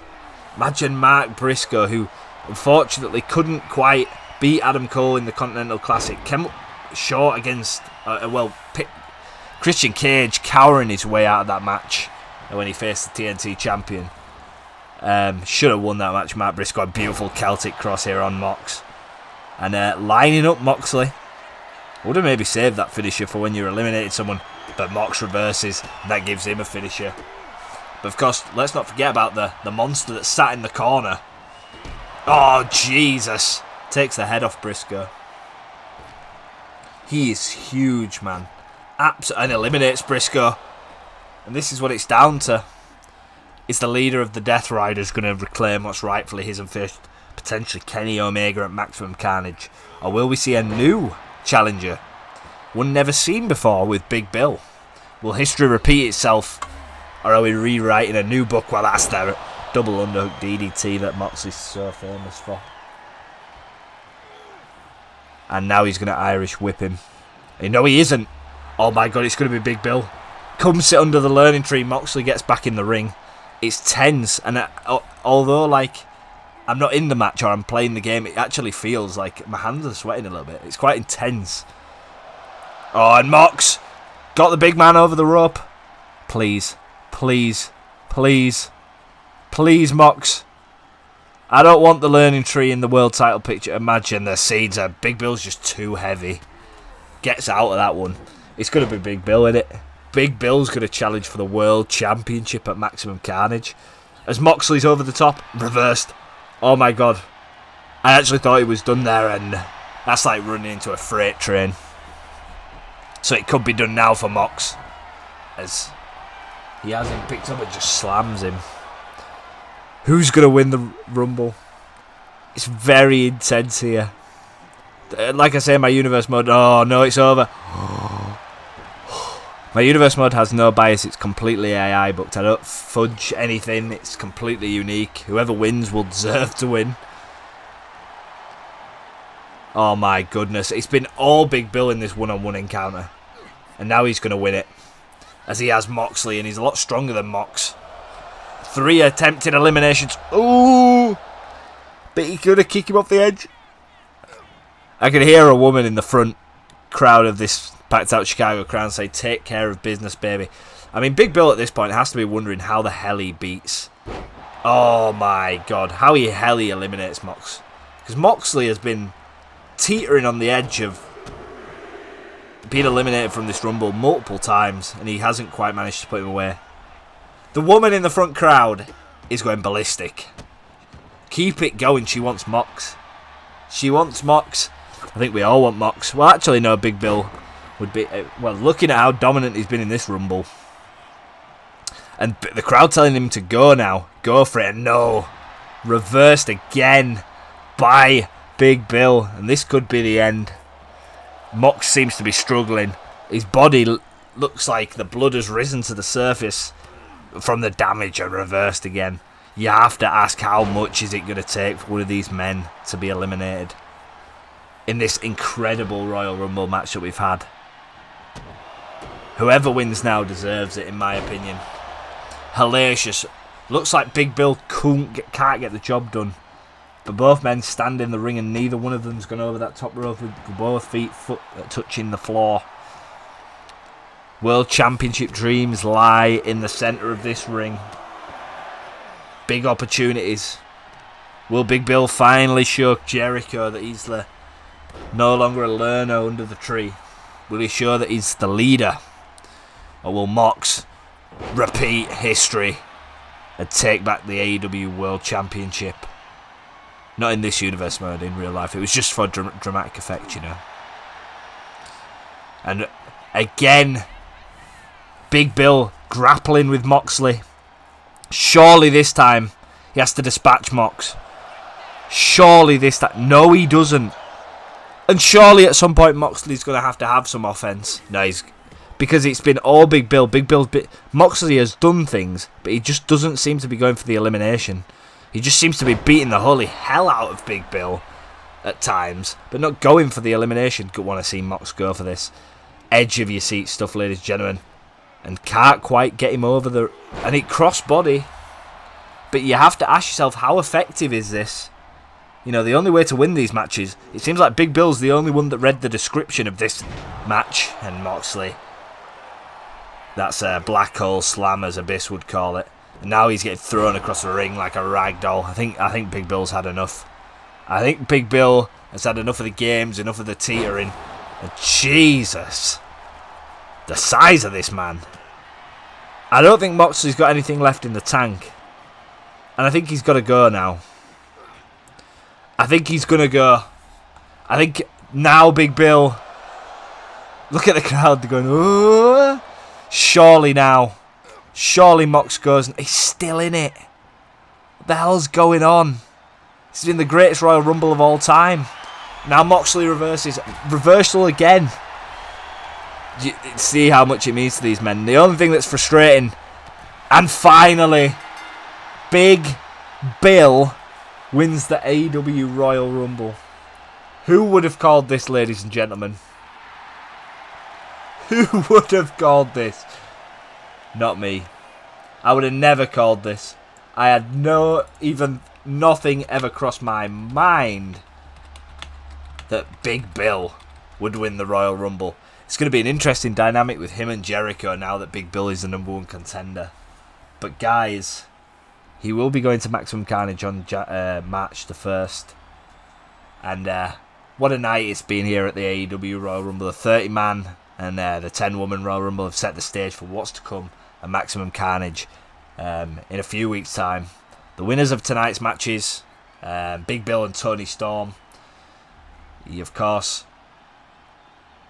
Imagine Mark Briscoe, who unfortunately couldn't quite beat Adam Cole in the Continental Classic. Came up short against, Christian Cage cowering his way out of that match when he faced the TNT champion. Should have won that match, Mark Briscoe. A beautiful Celtic cross here on Mox. And lining up Moxley. Would have maybe saved that finisher for when you're eliminating someone. But Mox reverses, and that gives him a finisher. But of course, let's not forget about the monster that sat in the corner. Oh, Jesus. Takes the head off Briscoe. He is huge, man. And eliminates Briscoe. And this is what it's down to. Is the leader of the Deathriders going to reclaim what's rightfully his and face potentially Kenny Omega at Maximum Carnage? Or will we see a new challenger? One never seen before with Big Bill. Will history repeat itself? Or are we rewriting a new book? Well, that's the double underhook DDT that Moxley's so famous for. And now he's going to Irish whip him. No, he isn't. Oh my god, it's going to be Big Bill. Come sit under the learning tree. Moxley gets back in the ring. It's tense. And although, like, I'm not in the match or I'm playing the game, it actually feels like my hands are sweating a little bit. It's quite intense. Oh, and Mox got the big man over the rope. Please. Please. Please. Please, Mox. I don't want the learning tree in the world title picture. Imagine the seeds are. Big Bill's just too heavy. Gets out of that one. It's going to be Big Bill, isn't it? Big Bill's going to challenge for the world championship at Maximum Carnage. As Moxley's over the top. Reversed. Oh my god. I actually thought he was done there, and that's like running into a freight train. So it could be done now for Mox. As he has him picked up and just slams him. Who's going to win the Rumble? It's very intense here. Like I say, my universe mode... Oh, no, it's over. My universe mode has no bias. It's completely AI booked. I don't fudge anything. It's completely unique. Whoever wins will deserve to win. Oh, my goodness. It's been all Big Bill in this one-on-one encounter. And now he's going to win it. As he has Moxley, and he's a lot stronger than Mox. 3 attempted eliminations. Ooh! But he could have kicked him off the edge. I could hear a woman in the front crowd of this packed out Chicago crowd say, "Take care of business, baby." I mean, Big Bill at this point has to be wondering how the hell he beats. Oh my god. How the hell he eliminates Mox. Because Moxley has been teetering on the edge of being eliminated from this Rumble multiple times, and he hasn't quite managed to put him away. The woman in the front crowd is going ballistic. Keep it going. She wants Mox. She wants Mox. I think we all want Mox. Well, actually, no, Big Bill would be... Well, looking at how dominant he's been in this Rumble. And the crowd telling him to go now. Go for it. No. Reversed again by Big Bill. And this could be the end. Mox seems to be struggling. His body looks like the blood has risen to the surface from the damage and reversed again. You have to ask, how much is it going to take for one of these men to be eliminated in this incredible Royal Rumble match that we've had? Whoever wins now deserves it, in my opinion. Hellacious. Looks like Big Bill can't get the job done. But both men stand in the ring and neither one of them's gone over that top rope with both feet touching the floor. World Championship dreams lie in the centre of this ring. Big opportunities. Will Big Bill finally show Jericho that he's no longer a learner under the tree? Will he show that he's the leader? Or will Mox repeat history and take back the AEW World Championship? Not in this universe mode, in real life. It was just for dramatic effect, you know. And again, Big Bill grappling with Moxley. Surely this time he has to dispatch Mox. Surely this time. No, he doesn't. And surely at some point Moxley's going to have some offense. No, because it's been all Big Bill. Moxley has done things, but he just doesn't seem to be going for the elimination. He just seems to be beating the holy hell out of Big Bill at times, but not going for the elimination. Could want to see Mox go for this edge of your seat stuff, ladies and gentlemen. And can't quite get him over the... And it cross-body. But you have to ask yourself, how effective is this? You know, the only way to win these matches... It seems like Big Bill's the only one that read the description of this match. And Moxley. That's a black hole slam, as Abyss would call it. And now he's getting thrown across the ring like a rag doll. I think Big Bill's had enough. I think Big Bill has had enough of the games, enough of the teetering. And Jesus... The size of this man. I don't think Moxley's got anything left in the tank. And I think he's got to go now. I think he's going to go. I think now Big Bill... Look at the crowd. They're going, oh! Surely now. Surely Mox goes. He's still in it. What the hell's going on? This has been the greatest Royal Rumble of all time. Now Moxley reverses. Reversal again. You see how much it means to these men. The only thing that's frustrating, and finally, Big Bill wins the AEW Royal Rumble. Who would have called this, ladies and gentlemen? Who would have called this? Not me. I would have never called this. I had nothing ever crossed my mind that Big Bill would win the Royal Rumble. It's going to be an interesting dynamic with him and Jericho now that Big Bill is the #1 contender. But guys, he will be going to Maximum Carnage on March the 1st. And what a night it's been here at the AEW Royal Rumble. The 30-man and the 10-woman Royal Rumble have set the stage for what's to come at Maximum Carnage in a few weeks' time. The winners of tonight's matches, Big Bill and Tony Storm. Of course...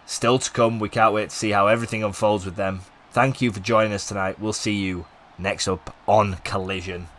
Still to come. We can't wait to see how everything unfolds with them. Thank you for joining us tonight. We'll see you next up on Collision.